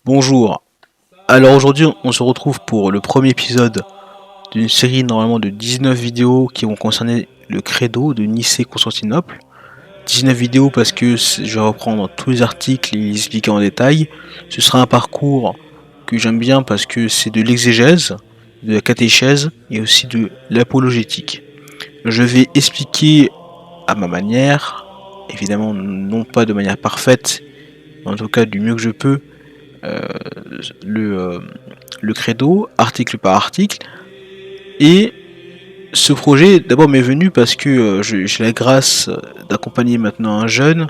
Bonjour. Alors aujourd'hui, on se retrouve pour le premier épisode d'une série normalement de 19 vidéos qui vont concerner le credo de Nicée-Constantinople. 19 vidéos parce que je vais reprendre tous les articles et les expliquer en détail. Ce sera un parcours que j'aime bien parce que c'est de l'exégèse, de la catéchèse et aussi de l'apologétique. Je vais expliquer à ma manière, évidemment non pas de manière parfaite, mais en tout cas du mieux que je peux, euh, le, euh, le credo, article par article. Et ce projet d'abord m'est venu parce que j'ai la grâce d'accompagner maintenant un jeune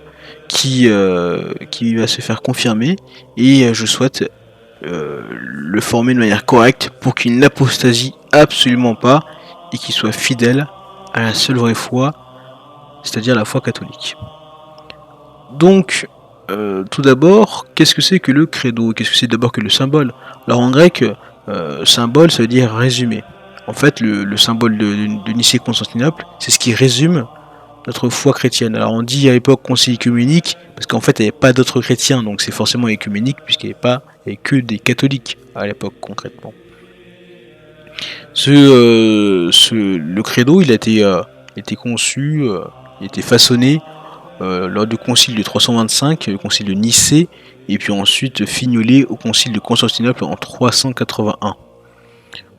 qui va se faire confirmer et je souhaite le former de manière correcte pour qu'il n'apostasie absolument pas et qu'il soit fidèle à la seule vraie foi, c'est-à-dire la foi catholique. Donc, tout d'abord, qu'est-ce que c'est que le credo? Qu'est-ce que c'est d'abord que le symbole? Alors en grec, symbole, ça veut dire résumé. En fait, le symbole de Nicée-Constantinople, c'est ce qui résume notre foi chrétienne. Alors on dit à l'époque concile œcuménique, parce qu'en fait il n'y avait pas d'autres chrétiens, donc c'est forcément œcuménique, puisqu'il n'y avait que des catholiques à l'époque concrètement. Le credo, il a été conçu, il a été façonné lors du concile de 325, le concile de Nicée, et puis ensuite fignolé au concile de Constantinople en 381.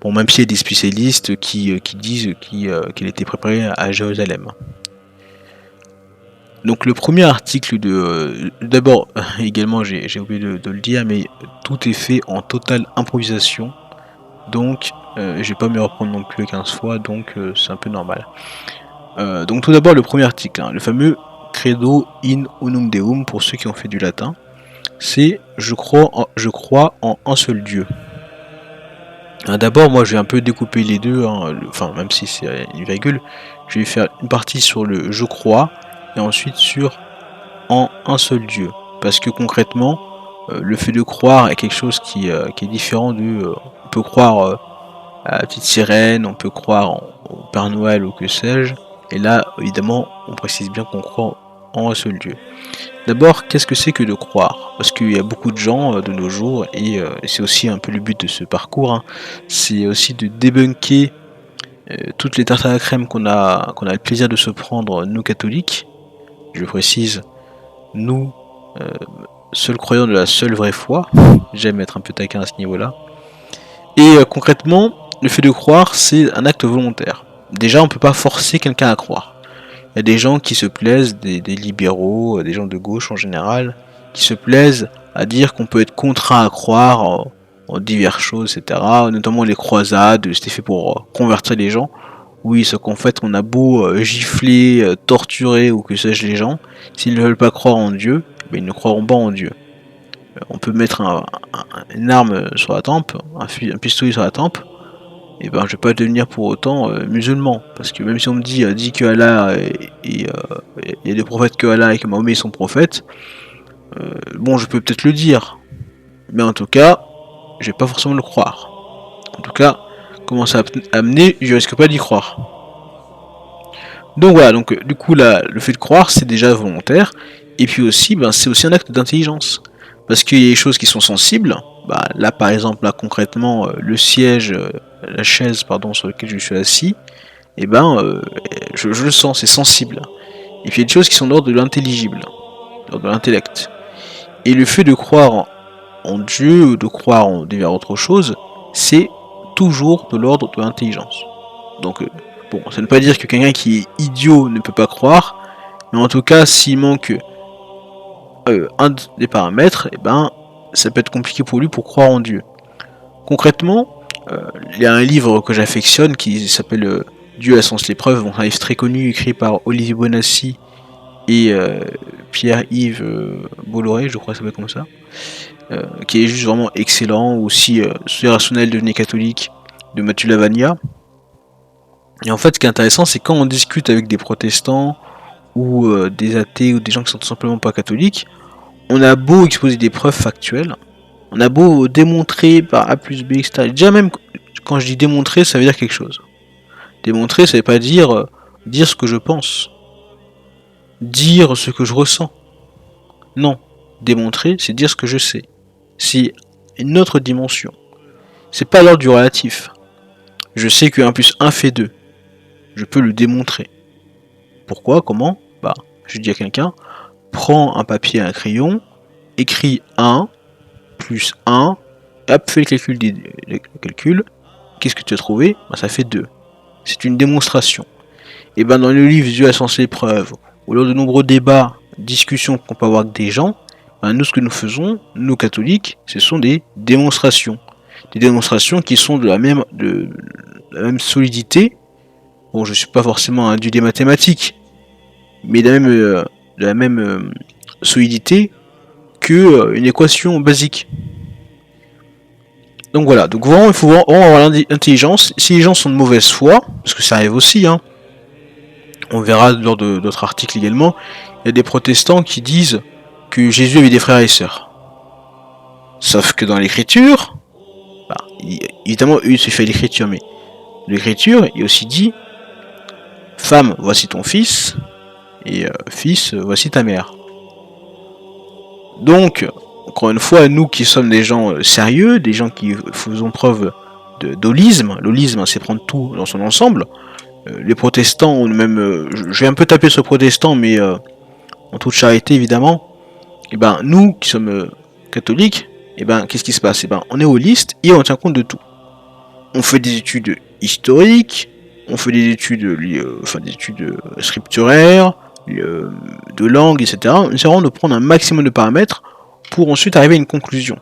Bon, même s'il y a des spécialistes qui disent qu'il a été préparé à Jérusalem. Donc le premier article d'abord, également j'ai oublié de le dire, mais tout est fait en totale improvisation, donc je vais pas me reprendre non plus 15 fois, donc c'est un peu normal. Donc tout d'abord le premier article, le fameux Credo in unum deum, pour ceux qui ont fait du latin, c'est je crois en un seul Dieu. D'abord, moi, je vais un peu découper les deux, enfin, même si c'est une virgule, je vais faire une partie sur le je crois et ensuite sur en un seul Dieu. Parce que concrètement, le fait de croire est quelque chose qui est différent de. On peut croire à la petite sirène, on peut croire au Père Noël ou que sais-je, et là, évidemment, on précise bien qu'on croit en un seul Dieu. D'abord, qu'est-ce que c'est que de croire? Parce qu'il y a beaucoup de gens de nos jours, et c'est aussi un peu le but de ce parcours, c'est aussi de débunker toutes les tartes à la crème qu'on a le plaisir de se prendre, nous catholiques. Je précise, nous, euh, seuls croyants de la seule vraie foi. J'aime être un peu taquin à ce niveau-là. Et concrètement, le fait de croire, c'est un acte volontaire. Déjà, on ne peut pas forcer quelqu'un à croire. Il y a des gens qui se plaisent, des libéraux, des gens de gauche en général, qui se plaisent à dire qu'on peut être contraint à croire en diverses choses, etc. Notamment les croisades, c'était fait pour convertir les gens. Oui, ce qu'en fait, on a beau gifler, torturer ou que sais-je les gens, s'ils ne veulent pas croire en Dieu, ben, ils ne croiront pas en Dieu. On peut mettre une arme sur la tempe, un pistolet sur la tempe, et ben je vais pas devenir pour autant musulman. Parce que même si on me dit que Allah il y a des prophètes que Allah et que Mahomet sont prophètes, bon je peux peut-être le dire. Mais en tout cas, je vais pas forcément le croire. En tout cas, commencer à amener, je risque pas d'y croire. Donc voilà, donc du coup le fait de croire c'est déjà volontaire. Et puis aussi, ben, c'est aussi un acte d'intelligence. Parce qu'il y a des choses qui sont sensibles. Bah, là par exemple, là concrètement, le siège, la chaise pardon, sur laquelle je suis assis, et ben je le sens, c'est sensible. Et puis il y a des choses qui sont d'ordre de l'intelligible, d'ordre de l'intellect. Et le fait de croire en Dieu ou de croire en divers autres choses, c'est toujours de l'ordre de l'intelligence. Donc bon, ça ne veut pas dire que quelqu'un qui est idiot ne peut pas croire, mais en tout cas s'il manque un des paramètres, et ben ça peut être compliqué pour lui pour croire en Dieu. Concrètement, il y a un livre que j'affectionne qui s'appelle Dieu à sens l'épreuve, un livre très connu écrit par Olivier Bonassi et Pierre-Yves Bolloré, je crois que ça s'appelle comme ça, qui est juste vraiment excellent. Aussi, Ce rationnel devenu catholique de Mathieu Lavagna. Et en fait, ce qui est intéressant, c'est quand on discute avec des protestants ou des athées ou des gens qui sont tout simplement pas catholiques, on a beau exposer des preuves factuelles, on a beau démontrer par A plus B, etc. Déjà même quand je dis démontrer, ça veut dire quelque chose. Démontrer, ça veut pas dire ce que je pense, dire ce que je ressens. Non, démontrer, c'est dire ce que je sais. c'est une autre dimension. C'est pas l'ordre du relatif. Je sais que 1 plus 1 fait 2. Je peux le démontrer. Pourquoi? Comment? Bah, je dis à quelqu'un, prends un papier et un crayon, écris 1 plus 1, hop, fais le calcul. Qu'est-ce que tu as trouvé? Bah, ça fait 2. C'est une démonstration. Et ben dans le livre Dieu a censé preuve, ou lors de nombreux débats, discussions qu'on peut avoir avec des gens, ben nous ce que nous faisons, nous catholiques, ce sont des démonstrations. Des démonstrations qui sont de la même solidité. Bon, je suis pas forcément un dieu des mathématiques, mais de la même solidité que une équation basique. Donc voilà, donc vraiment il faut vraiment avoir l'intelligence. Si les gens sont de mauvaise foi, parce que ça arrive aussi, hein, on verra lors d'autres articles également, il y a des protestants qui disent que Jésus avait des frères et sœurs. Sauf que dans l'écriture, bah, évidemment, il se fait l'écriture, mais l'écriture, il aussi dit femme, voici ton fils, et fils, voici ta mère. Donc, encore une fois, nous qui sommes des gens sérieux, des gens qui faisons preuve d'holisme, l'holisme c'est prendre tout dans son ensemble. Les protestants, même, je vais un peu taper sur protestants, mais en toute charité évidemment, et ben nous qui sommes catholiques, et ben qu'est-ce qui se passe? Et ben on est holiste et on tient compte de tout. On fait des études historiques, on fait des études, des études scripturaires, de langue, etc. On essaie vraiment de prendre un maximum de paramètres pour ensuite arriver à une conclusion.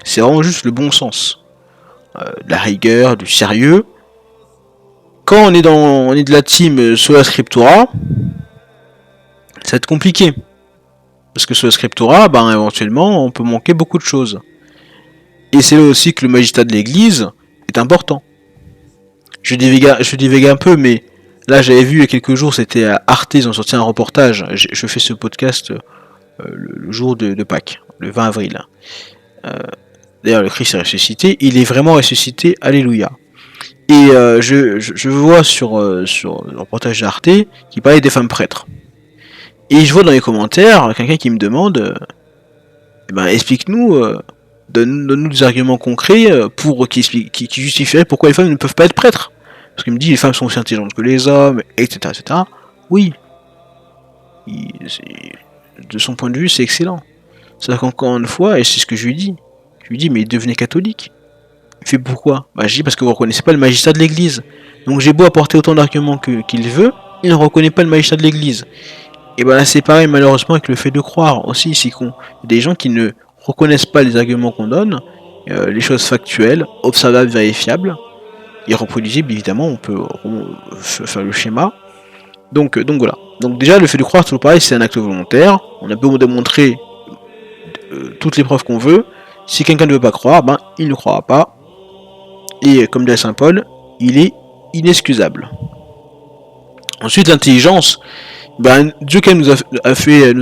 C'est vraiment juste le bon sens, de la rigueur, du sérieux. Quand on est de la team Sola Scriptura, ça va être compliqué. Parce que sur la Scriptura, ben, éventuellement, on peut manquer beaucoup de choses. Et c'est là aussi que le magistrat de l'église est important. Je divague un peu, mais là j'avais vu il y a quelques jours, c'était à Arte, ils ont sorti un reportage. Je fais ce podcast le jour de Pâques, le 20 avril. D'ailleurs, le Christ est ressuscité, il est vraiment ressuscité, alléluia. Et je vois sur le reportage d'Arte qui parlait des femmes prêtres. Et je vois dans les commentaires quelqu'un qui me demande explique-nous, donne-nous des arguments concrets qui justifieraient pourquoi les femmes ne peuvent pas être prêtres. Parce qu'il me dit les femmes sont aussi intelligentes que les hommes, etc. etc. Oui. De son point de vue, c'est excellent. C'est-à-dire qu'encore une fois, et c'est ce que je lui dis, mais devenez catholique. Il fait pourquoi? Bah je dis parce que vous ne reconnaissez pas le magistrat de l'église. Donc j'ai beau apporter autant d'arguments qu'il veut, il ne reconnaît pas le magistrat de l'église. Et ben là c'est pareil malheureusement avec le fait de croire aussi, c'est con. Il y a des gens qui ne reconnaissent pas les arguments qu'on donne, les choses factuelles, observables, vérifiables, et reproduisibles évidemment, on peut faire le schéma. Donc voilà. Donc déjà le fait de croire, toujours pareil, c'est un acte volontaire. On a beau démontrer toutes les preuves qu'on veut. Si quelqu'un ne veut pas croire, ben il ne croira pas. Et comme dit Saint Paul, il est inexcusable. Ensuite l'intelligence. Ben, Dieu quand même nous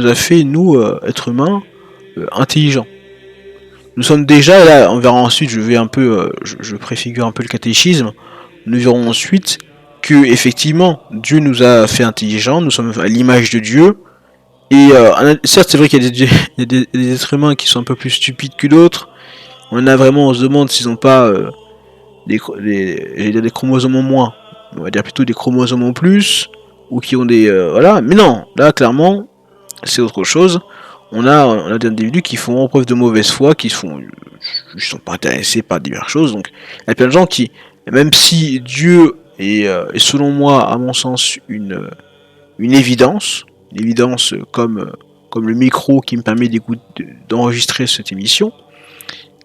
a fait nous, êtres humains, intelligents. Nous sommes déjà, là, on verra ensuite, je vais un peu, je préfigure un peu le catéchisme, nous verrons ensuite que, effectivement, Dieu nous a fait intelligents, nous sommes à l'image de Dieu, et certes c'est vrai qu'il y a des êtres humains qui sont un peu plus stupides que d'autres, on se demande s'ils n'ont pas des chromosomes en moins, on va dire plutôt des chromosomes en plus, ou qui ont des voilà, mais non, là clairement c'est autre chose. On a des individus qui font preuve de mauvaise foi, qui sont pas intéressés par diverses choses. Donc il y a plein de gens qui, même si Dieu est selon moi, à mon sens, une évidence, comme le micro qui me permet d'enregistrer cette émission,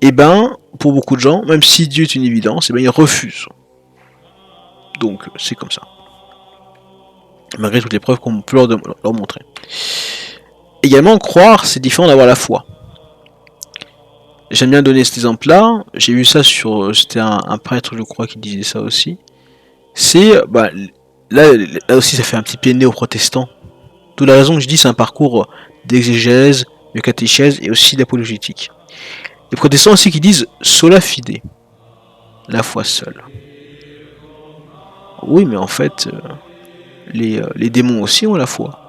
et ben pour beaucoup de gens, même si Dieu est une évidence, et ben ils refusent. Donc c'est comme ça. Malgré toutes les preuves qu'on peut leur montrer. Également, croire, c'est différent d'avoir la foi. J'aime bien donner cet exemple-là. J'ai vu ça c'était un prêtre, je crois, qui disait ça aussi. C'est, là aussi, ça fait un petit pied néo-protestant. D'où la raison que je dis, c'est un parcours d'exégèse, de catéchèse et aussi d'apologétique. Les protestants aussi qui disent sola fide, la foi seule. Oui, mais en fait, les démons aussi ont la foi.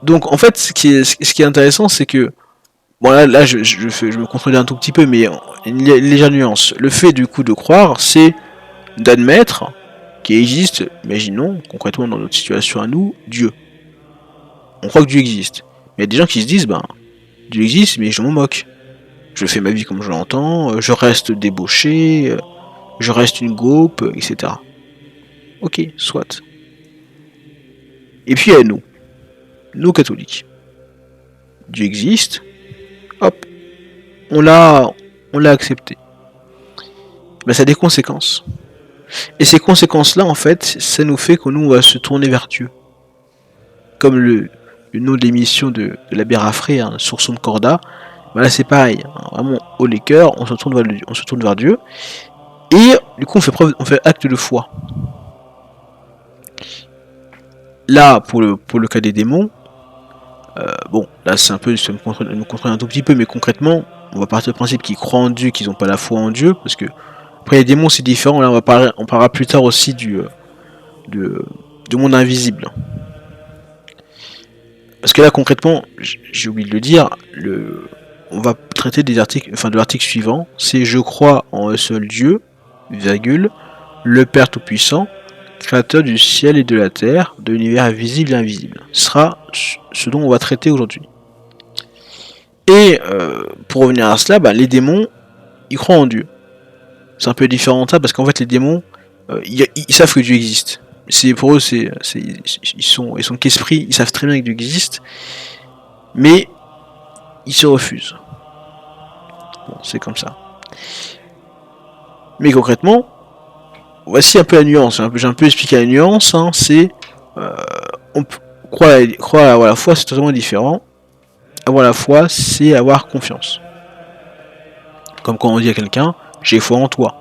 Donc en fait, ce qui est intéressant, c'est que Bon là je me contredis un tout petit peu, mais une légère nuance. Le fait du coup de croire, c'est d'admettre qu'il existe, imaginons concrètement dans notre situation à nous, Dieu. On croit que Dieu existe. Mais il y a des gens qui se disent, ben, Dieu existe, mais je m'en moque. Je fais ma vie comme je l'entends, je reste débauché, je reste une gaupe, etc. Ok, soit. Et puis il y a nous catholiques. Dieu existe, hop, on l'a accepté. Mais ça a des conséquences. Et ces conséquences-là, en fait, ça nous fait que nous, on va se tourner vers Dieu. Comme le nom de l'émission de l'abbé Raffray, hein, Source de Corda, voilà, c'est pareil. Hein, vraiment, haut les cœurs, on se tourne vers Dieu. Et du coup, on fait acte de foi. Là, pour le cas des démons, bon, là c'est un peu, ça me contrôle un tout petit peu, mais concrètement, on va partir du principe qu'ils croient en Dieu, qu'ils n'ont pas la foi en Dieu, parce que après les démons c'est différent. Là, on parlera plus tard aussi du monde invisible. Parce que là, concrètement, j'ai oublié de le dire, on va traiter de l'article suivant, c'est je crois en un seul Dieu, virgule, le Père Tout-Puissant, créateur du ciel et de la terre, de l'univers visible et invisible. Ce sera ce dont on va traiter aujourd'hui. Et pour revenir à cela, les démons, ils croient en Dieu. C'est un peu différent de ça parce qu'en fait les démons, ils savent que Dieu existe. Pour eux, ils sont qu'esprits, ils savent très bien que Dieu existe, mais ils se refusent. Bon, c'est comme ça. Mais concrètement, voici un peu la nuance. J'ai un peu expliqué la nuance. Hein, c'est croire à la foi, c'est totalement différent. Avoir la foi, c'est avoir confiance. Comme quand on dit à quelqu'un, j'ai foi en toi.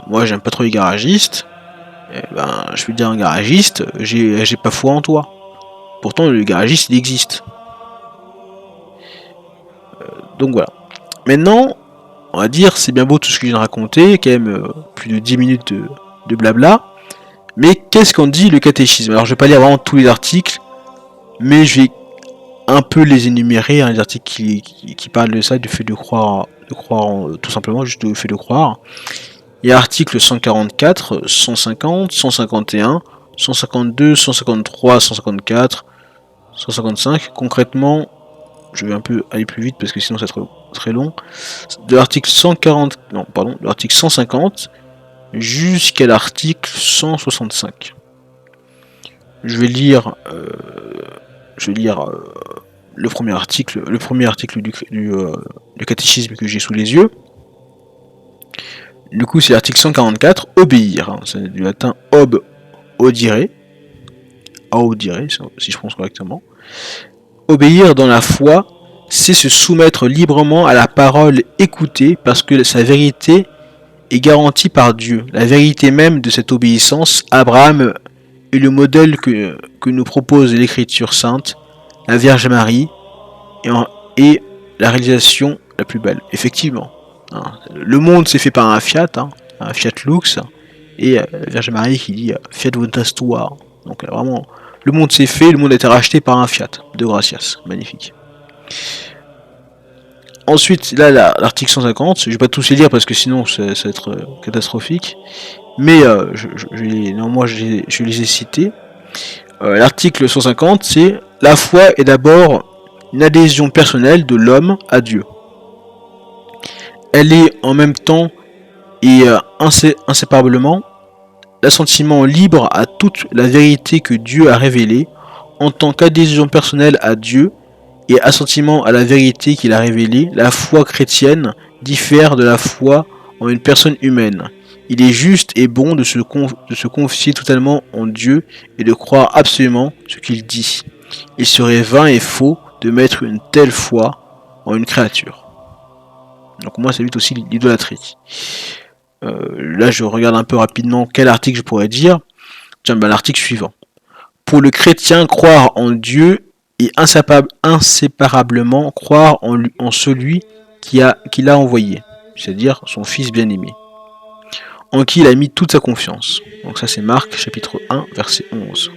Moi, j'aime pas trop les garagistes. Je peux dire à un garagiste, j'ai pas foi en toi. Pourtant, le garagiste, il existe. Donc voilà. Maintenant, on va dire, c'est bien beau tout ce que je viens de raconter, quand même plus de 10 minutes de blabla. Mais qu'est-ce qu'en dit le catéchisme? Alors, je vais pas lire vraiment tous les articles, mais je vais un peu les énumérer, hein, les articles qui parlent de ça, du fait de croire tout simplement, juste le fait de croire. Il y a articles 144, 150, 151, 152, 153, 154, 155. Concrètement, je vais un peu aller plus vite parce que sinon ça sera très long. De l'article 150 jusqu'à l'article 165. Je vais lire le premier article du catéchisme que j'ai sous les yeux. Du coup, c'est l'article 144, obéir. Hein, c'est du latin ob audire, si je prononce correctement. Obéir dans la foi, c'est se soumettre librement à la parole écoutée parce que sa vérité est garantie par Dieu. La vérité même de cette obéissance, Abraham est le modèle que nous propose l'Écriture sainte, la Vierge Marie, et la réalisation la plus belle. Effectivement. Hein, le monde s'est fait par un Fiat, un Fiat Lux, et la Vierge Marie qui dit Fiat Voluntas Tua. Donc vraiment, le monde s'est fait, le monde a été racheté par un Fiat. De gracias, magnifique. Ensuite, là, l'article 150, je vais pas tous les lire parce que sinon ça va être catastrophique. Mais je les ai cités. L'article 150, c'est la foi est d'abord une adhésion personnelle de l'homme à Dieu. Elle est en même temps et inséparablement l'assentiment libre à toute la vérité que Dieu a révélée en tant qu'adhésion personnelle à Dieu et assentiment à la vérité qu'il a révélée. La foi chrétienne diffère de la foi en une personne humaine. Il est juste et bon de se confier totalement en Dieu et de croire absolument ce qu'il dit. Il serait vain et faux de mettre une telle foi en une créature. Donc moi ça évite aussi l'idolâtrie. Là je regarde un peu rapidement quel article je pourrais dire. Tiens, l'article suivant. Pour le chrétien, croire en Dieu et inséparablement croire en celui qui l'a envoyé, c'est-à-dire son fils bien-aimé, en qui il a mis toute sa confiance. Donc ça c'est Marc chapitre 1 verset 11.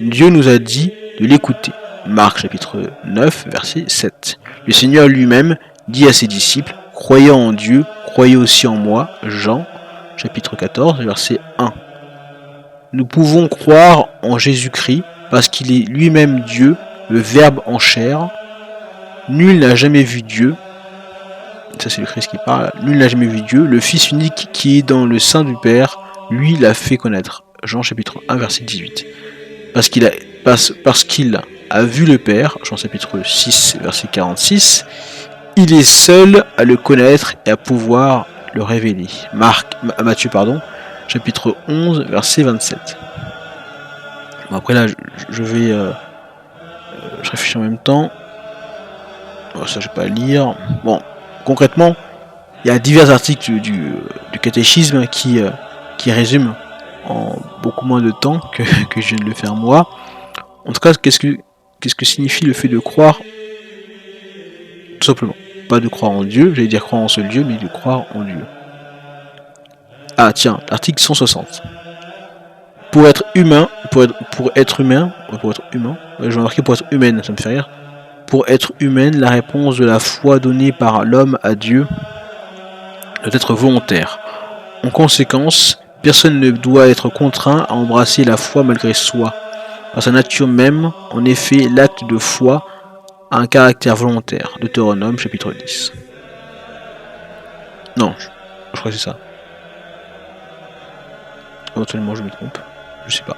Dieu nous a dit de l'écouter. Marc chapitre 9 verset 7. Le Seigneur lui-même dit à ses disciples, croyez en Dieu, croyez aussi en moi. Jean, chapitre 14, verset 1. Nous pouvons croire en Jésus-Christ parce qu'il est lui-même Dieu, le Verbe en chair. Nul n'a jamais vu Dieu. Ça c'est le Christ qui parle. Nul n'a jamais vu Dieu. Le Fils unique qui est dans le sein du Père, lui l'a fait connaître. Jean chapitre 1, verset 18. Parce qu'il a vu le Père, Jean chapitre 6, verset 46, il est seul à le connaître et à pouvoir le révéler. Matthieu, chapitre 11, verset 27. Bon, après là, je vais... je réfléchis en même temps. Bon, ça, je vais pas lire. Bon, concrètement, il y a divers articles du catéchisme qui résument en beaucoup moins de temps que je viens de le faire moi. En tout cas, qu'est-ce que signifie le fait de croire? Tout simplement. Pas de croire en Dieu, j'allais dire croire en seul Dieu, mais de croire en Dieu. Ah tiens, l'article 160. Pour être humain, je vais marquer pour être humaine, ça me fait rire. Pour être humaine, la réponse de la foi donnée par l'homme à Dieu doit être volontaire. En conséquence, personne ne doit être contraint à embrasser la foi malgré soi. Par sa nature même, en effet, l'acte de foi a un caractère volontaire. Deutéronome, chapitre 10. Non, je crois que c'est ça. Éventuellement, je me trompe. Je sais pas.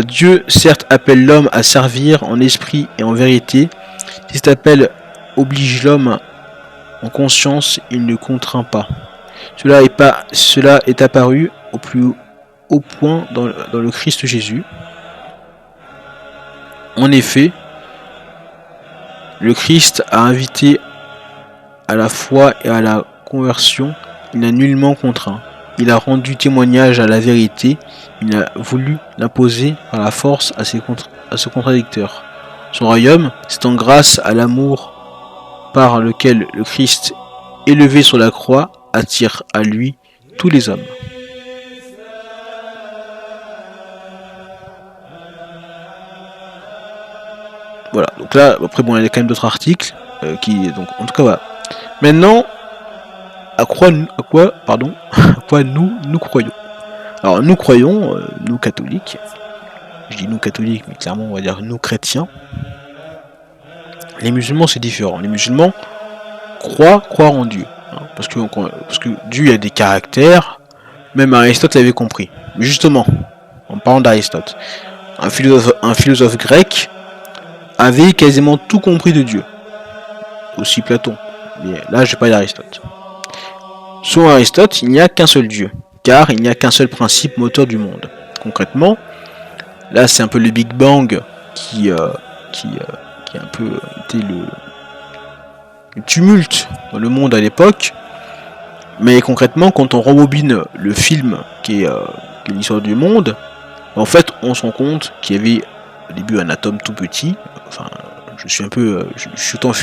Dieu, certes, appelle l'homme à servir en esprit et en vérité. Si cet appel oblige l'homme en conscience, il ne contraint pas. Cela est apparu au plus haut point dans le Christ Jésus. En effet, le Christ a invité à la foi et à la conversion, il n'a nullement contraint. Il a rendu témoignage à la vérité, il a voulu l'imposer par la force à ses contradicteurs. Son royaume, c'est en grâce à l'amour par lequel le Christ, élevé sur la croix, attire à lui tous les hommes. Voilà, donc là, après bon, il y a quand même d'autres articles donc en tout cas voilà. Maintenant, à quoi nous croyons. Alors nous croyons, nous catholiques, je dis nous catholiques, mais clairement on va dire nous chrétiens. Les musulmans c'est différent. Les musulmans croient en Dieu, hein, parce que Dieu a des caractères. Même Aristote l'avait compris. Mais justement, en parlant d'Aristote, un philosophe grec avait quasiment tout compris de Dieu. Aussi Platon. Mais là, je parle d'Aristote. Selon Aristote, il n'y a qu'un seul Dieu, car il n'y a qu'un seul principe moteur du monde. Concrètement, là, c'est un peu le Big Bang qui a un peu été le tumulte dans le monde à l'époque. Mais concrètement, quand on rembobine le film qui est l'histoire du monde, en fait, on se rend compte qu'il y avait au début un atome tout petit. Enfin, je suis autant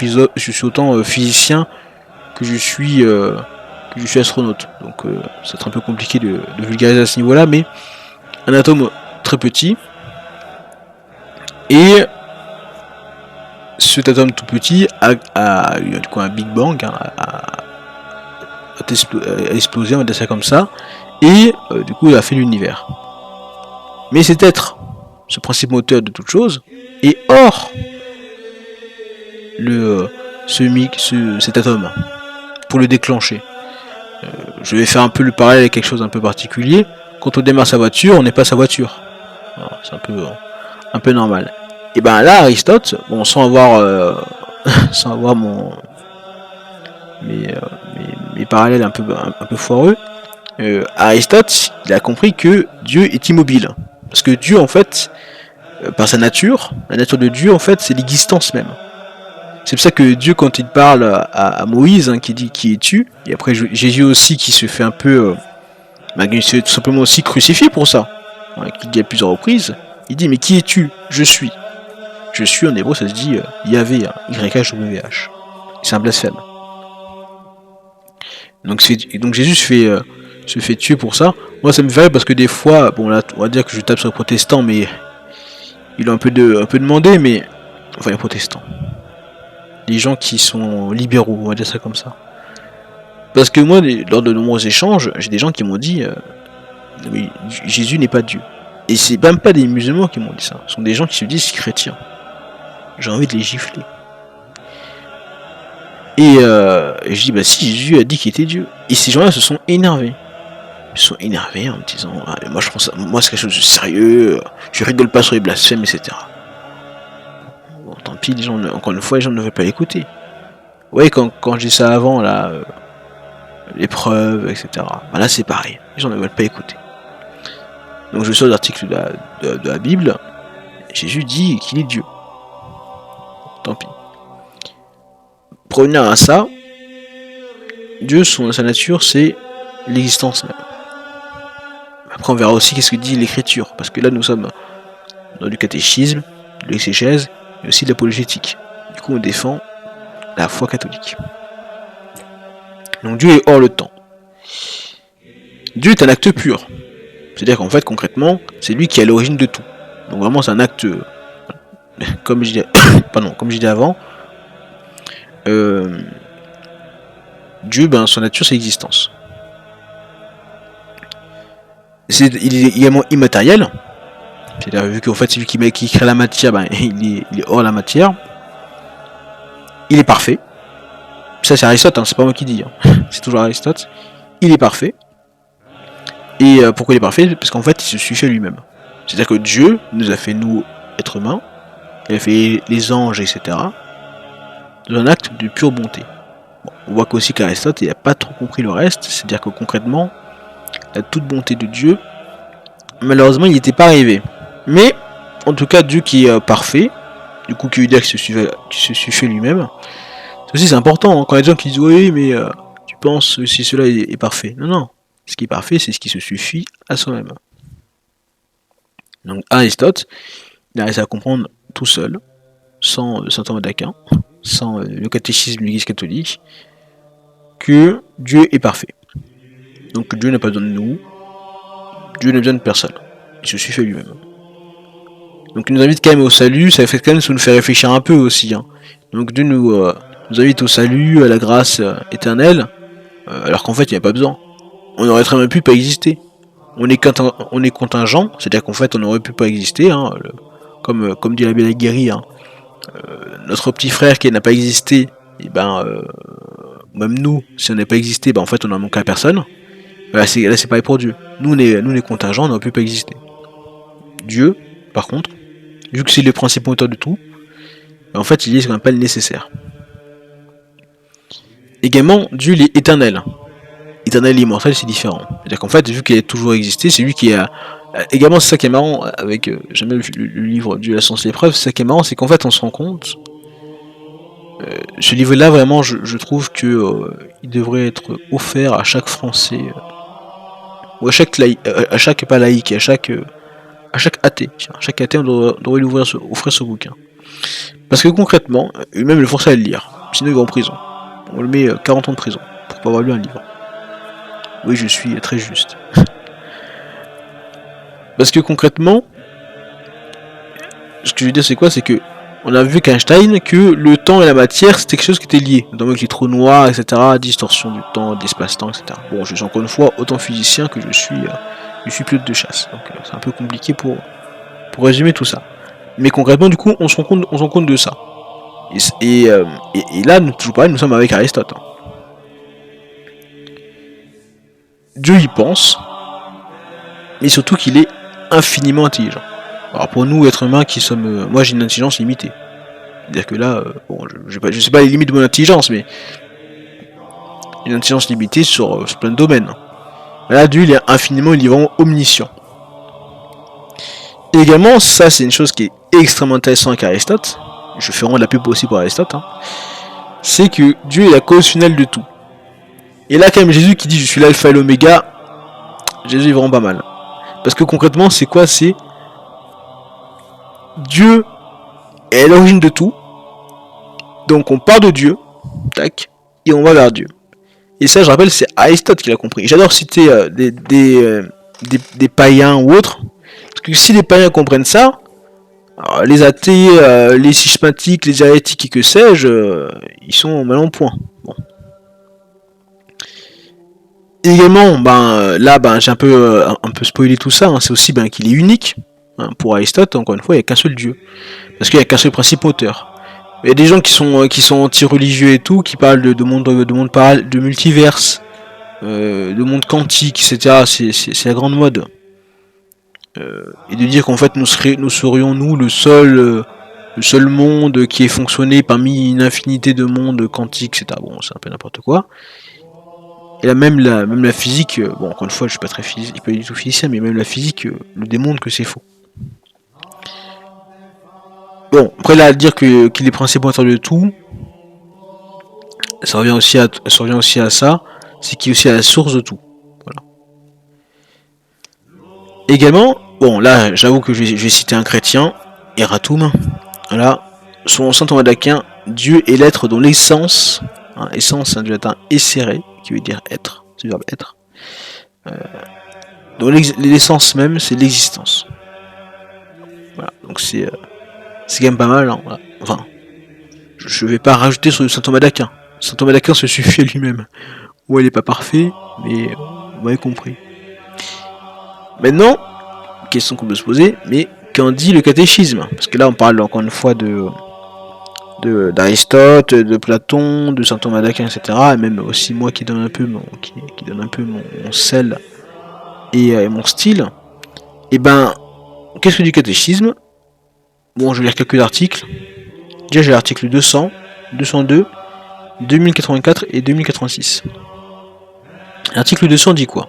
physicien que je suis astronaute. Donc, ça va être un peu compliqué de vulgariser à ce niveau-là, mais un atome très petit. Et cet atome tout petit a eu un Big Bang, a explosé, on va dire ça comme ça, et du coup il a fait l'univers. Mais cet être, ce principe moteur de toute chose, est hors cet atome pour le déclencher. Je vais faire un peu le parallèle avec quelque chose d'un peu particulier. Quand on démarre sa voiture, on n'est pas sa voiture. Alors, c'est un peu normal. Et ben là, Aristote, bon, sans avoir mes parallèles un peu foireux, Aristote, il a compris que Dieu est immobile. Parce que Dieu, en fait, par sa nature, la nature de Dieu, en fait, c'est l'existence même. C'est pour ça que Dieu, quand il parle à Moïse, hein, qui dit qui es-tu, et après Jésus aussi qui se fait un peu, il se fait tout simplement aussi crucifié pour ça, hein, qui dit à plusieurs reprises, il dit mais qui es-tu? Je suis. Je suis en hébreu ça se dit Yahvé, hein, YHWH. C'est un blasphème. Donc Jésus se fait tuer pour ça. Moi ça me fait parce que des fois, bon là on va dire que je tape sur les protestants, mais il a un peu demandé, mais enfin les protestants. les gens qui sont libéraux, on va dire ça comme ça. Parce que moi, lors de nombreux échanges, j'ai des gens qui m'ont dit mais Jésus n'est pas Dieu. Et c'est même pas des musulmans qui m'ont dit ça, ce sont des gens qui se disent chrétiens. J'ai envie de les gifler. Et je dis, bah si, Jésus a dit qu'il était Dieu. Et ces gens-là se sont énervés. Ils se sont énervés en me disant, ah, moi je prends ça, moi c'est quelque chose de sérieux, je rigole pas sur les blasphèmes, etc. Bon, tant pis, les gens, encore une fois, les gens ne veulent pas écouter. Ouais, quand je dis ça avant, là, les preuves, etc. Bah là c'est pareil, les gens ne veulent pas écouter. Donc je sors l'article de la Bible, Jésus dit qu'il est Dieu. Tant pis. Pour revenir à ça, Dieu, sa nature, c'est l'existence même. Après, on verra aussi qu'est-ce que dit l'écriture, parce que là, nous sommes dans du catéchisme, de l'exégèse, et aussi de l'apologétique. Du coup, on défend la foi catholique. Donc Dieu est hors le temps. Dieu est un acte pur. C'est-à-dire qu'en fait, concrètement, c'est lui qui est à l'origine de tout. Donc vraiment, c'est un acte, comme je disais avant, Dieu, ben, son nature, c'est l'existence. Il est également immatériel. C'est-à-dire, vu qu'en fait, c'est lui qui crée la matière, ben, il est hors la matière. Il est parfait. Ça, c'est Aristote, hein, c'est pas moi qui dis. Hein. C'est toujours Aristote. Il est parfait. Et pourquoi il est parfait? Parce qu'en fait, il se suffit à lui-même. C'est-à-dire que Dieu nous a fait, nous, êtres humains. Il a fait les anges, etc. Dans un acte de pure bonté. Bon, on voit qu'aussi qu'Aristote, il n'a pas trop compris le reste. C'est-à-dire que concrètement, la toute bonté de Dieu, malheureusement, il n'était pas arrivé. Mais, en tout cas, Dieu qui est parfait, du coup, qui veut dire qu'il se suffit lui-même. Ça aussi, c'est important. Hein, quand il y a des gens qui disent oui, mais tu penses si cela est parfait. Non, non. Ce qui est parfait, c'est ce qui se suffit à soi-même. Donc, Aristote, il a réussi à comprendre tout seul, sans Saint Thomas d'Aquin, sans le catéchisme de l'Église catholique, que Dieu est parfait. Donc Dieu n'a pas besoin de nous, Dieu n'a besoin de personne, il se suffit à lui-même. Donc il nous invite quand même au salut, ça fait quand même nous faire réfléchir un peu aussi. Hein. Donc Dieu nous invite au salut, à la grâce éternelle, alors qu'en fait il n'y a pas besoin. On aurait très bien pu pas exister. On est contingent, c'est-à-dire qu'en fait on aurait pu pas exister, hein, comme dit l'abbé Laguerre, hein. Notre petit frère qui n'a pas existé, et ben même nous, si on n'a pas existé, ben en fait on n'en manque à personne. Là c'est pareil pour Dieu. Nous les contingents, on n'aurait pu pas exister. Dieu, par contre, vu que c'est le principe moteur de tout, ben en fait il est ce qu'on appelle nécessaire. Également, Dieu il est éternel. Éternel et immortel, c'est différent. C'est-à-dire qu'en fait, vu qu'il a toujours existé, c'est lui qui a... Également, c'est ça qui est marrant avec... J'aime bien le livre Dieu, la science et l'épreuve, c'est ça qui est marrant, c'est qu'en fait, on se rend compte... ce livre-là, vraiment, je trouve que il devrait être offert à chaque Français, ou à chaque pas laïque, à chaque athée. Tiens, chaque athée, on devrait lui offrir ce bouquin. Parce que concrètement, même le forcer à le lire, sinon il va en prison. On le met 40 ans de prison, pour pas avoir lu un livre. Oui, je suis très juste. Parce que concrètement, ce que je veux dire c'est quoi? C'est que on a vu qu'Einstein, que le temps et la matière c'était quelque chose qui était lié. Dans les trous noirs, etc., distorsion du temps, d'espace-temps, etc. Bon, je suis encore une fois autant physicien que je suis pilote de chasse. Donc c'est un peu compliqué pour résumer tout ça. Mais concrètement, du coup, on se rend compte de ça. Et là, toujours pareil, nous sommes avec Aristote. Hein. Dieu y pense, mais surtout qu'il est infiniment intelligent. Alors pour nous, êtres humains qui sommes... moi j'ai une intelligence limitée. C'est-à-dire que là, bon, je sais pas les limites de mon intelligence, mais... une intelligence limitée sur plein de domaines. Là, Dieu il est infiniment, il est vraiment omniscient. Et également, ça c'est une chose qui est extrêmement intéressante avec Aristote, je fais vraiment de la pub aussi pour Aristote, hein, c'est que Dieu est la cause finale de tout. Et là, quand même, Jésus qui dit je suis l'alpha et l'oméga, Jésus est vraiment pas mal. Parce que concrètement, c'est quoi? C'est Dieu est à l'origine de tout. Donc on part de Dieu, tac, et on va vers Dieu. Et ça, je rappelle, c'est Aristote qui l'a compris. J'adore citer des païens ou autres. Parce que si les païens comprennent ça, Alors, les athées, les schismatiques, les hérétiques et que sais-je, ils sont mal en point. Bon. Également, là, j'ai un peu spoilé tout ça, hein, c'est aussi qu'il est unique. Hein, pour Aristote, encore une fois, il n'y a qu'un seul Dieu. Parce qu'il n'y a qu'un seul principe moteur. Il y a des gens qui sont anti-religieux et tout, qui parlent de multiverse, de monde quantique, etc. C'est la grande mode. Et de dire qu'en fait nous serions nous le seul monde qui est fonctionné parmi une infinité de mondes quantiques, etc. Bon, c'est un peu n'importe quoi. Et là même la physique, bon encore une fois je suis pas très pas du tout physicien, mais même la physique le démontre que c'est faux. Bon, après là, dire qu'il est principal de tout, ça revient aussi à ça, c'est qu'il est aussi à la source de tout. Voilà. Également, bon là, j'avoue que je vais citer un chrétien, Eratum. Voilà, selon saint Thomas d'Aquin, Dieu est l'être dont l'essence, essence du latin essere, qui veut dire être, c'est le verbe être. Donc l'essence même, c'est l'existence. Voilà, donc c'est quand même pas mal. Hein, voilà. Enfin, je vais pas rajouter sur saint Thomas d'Aquin. Saint Thomas d'Aquin se suffit à lui-même. Ouais, il est pas parfait, mais vous m'avez compris. Maintenant, question qu'on peut se poser, mais qu'en dit le catéchisme? Parce que là, on parle encore une fois d'Aristote, de Platon, de saint Thomas d'Aquin, etc. Et même aussi moi qui donne un peu mon sel et mon style. Et qu'est-ce que dit le catéchisme? Bon, je vais lire quelques articles. Déjà, j'ai l'article 200, 202, 2084 et 2086. L'article 200 dit quoi?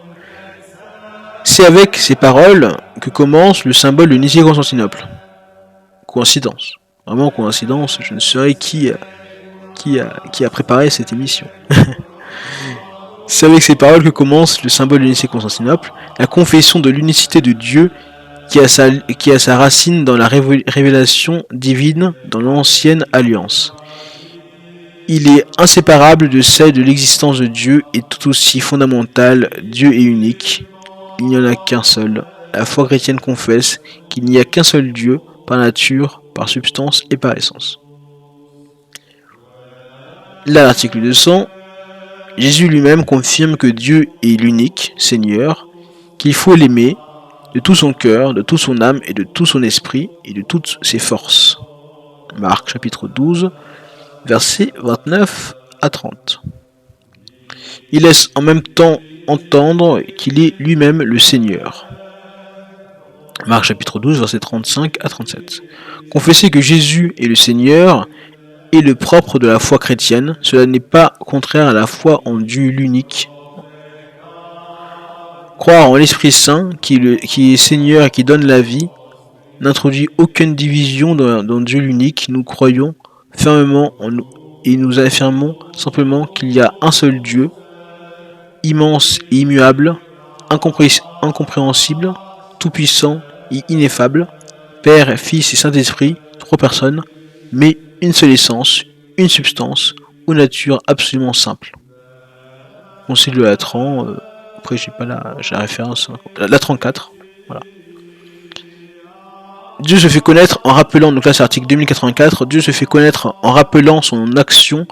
C'est avec ces paroles que commence le symbole de Nicée-Constantinople. Coïncidence. Vraiment coïncidence, je ne saurais qui a préparé cette émission. C'est avec ces paroles que commence le symbole de Nicée-Constantinople, la confession de l'unicité de Dieu qui a sa racine dans la révélation divine dans l'ancienne alliance. Il est inséparable de celle de l'existence de Dieu et tout aussi fondamental, Dieu est unique. Il n'y en a qu'un seul. La foi chrétienne confesse qu'il n'y a qu'un seul Dieu, par nature, par substance et par essence. Là, l'article 200, Jésus lui-même confirme que Dieu est l'unique Seigneur, qu'il faut l'aimer de tout son cœur, de toute son âme et de tout son esprit et de toutes ses forces. Marc chapitre 12, versets 29 à 30. Il laisse en même temps entendre qu'il est lui-même le Seigneur. Marc chapitre 12, versets 35 à 37. Confesser que Jésus est le Seigneur est le propre de la foi chrétienne. Cela n'est pas contraire à la foi en Dieu l'unique. Croire en l'Esprit Saint, qui est Seigneur et qui donne la vie, n'introduit aucune division dans Dieu l'unique. Nous croyons fermement en nous et nous affirmons simplement qu'il y a un seul Dieu, immense et immuable, incompréhensible, tout-puissant et ineffable, Père, Fils et Saint-Esprit, trois personnes, mais une seule essence, une substance, ou nature absolument simple. Concile de Latran, après j'ai pas la référence, la 34, voilà. Dieu se fait connaître en rappelant, donc là c'est l'article 2084, Dieu se fait connaître en rappelant son action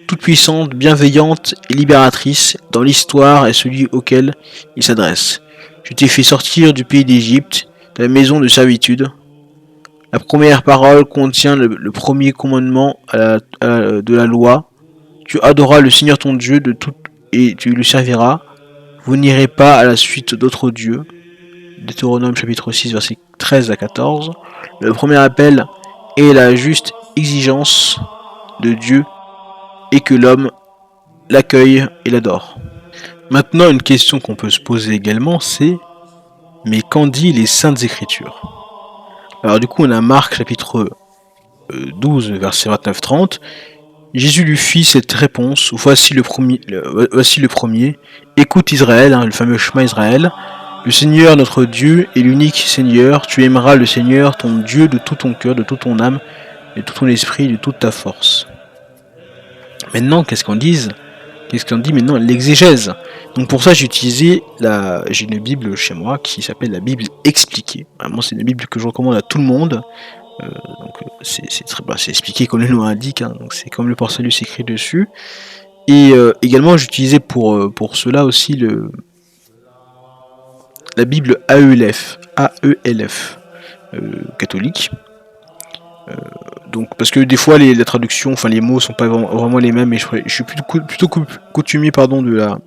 toute puissante, bienveillante et libératrice dans l'histoire et celui auquel il s'adresse. Je t'ai fait sortir du pays d'Égypte, de la maison de servitude. La première parole contient le premier commandement de la loi. Tu adoreras le Seigneur ton Dieu de tout et tu le serviras. Vous n'irez pas à la suite d'autres dieux. Deutéronome chapitre 6 versets 13 à 14. Le premier appel est la juste exigence de Dieu et que l'homme l'accueille et l'adore. Maintenant, une question qu'on peut se poser également, c'est mais qu'en dit les Saintes Écritures? Alors du coup, on a Marc chapitre 12, verset 29-30. Jésus lui fit cette réponse, voici le premier. Écoute Israël, le fameux Shema Israël. Le Seigneur notre Dieu est l'unique Seigneur. Tu aimeras le Seigneur ton Dieu de tout ton cœur, de toute ton âme, de tout ton esprit, de toute ta force. Maintenant, qu'est-ce qu'on dit maintenant l'exégèse? Donc pour ça, j'ai une Bible chez moi qui s'appelle la Bible expliquée. Vraiment, c'est une Bible que je recommande à tout le monde Donc c'est expliqué comme le nom indique, hein, donc c'est comme le Porsalus écrit dessus. Et également j'utilisais pour cela aussi la Bible AELF, catholique. Donc parce que des fois la traduction, enfin les mots sont pas vraiment les mêmes, et je suis plutôt coutumier de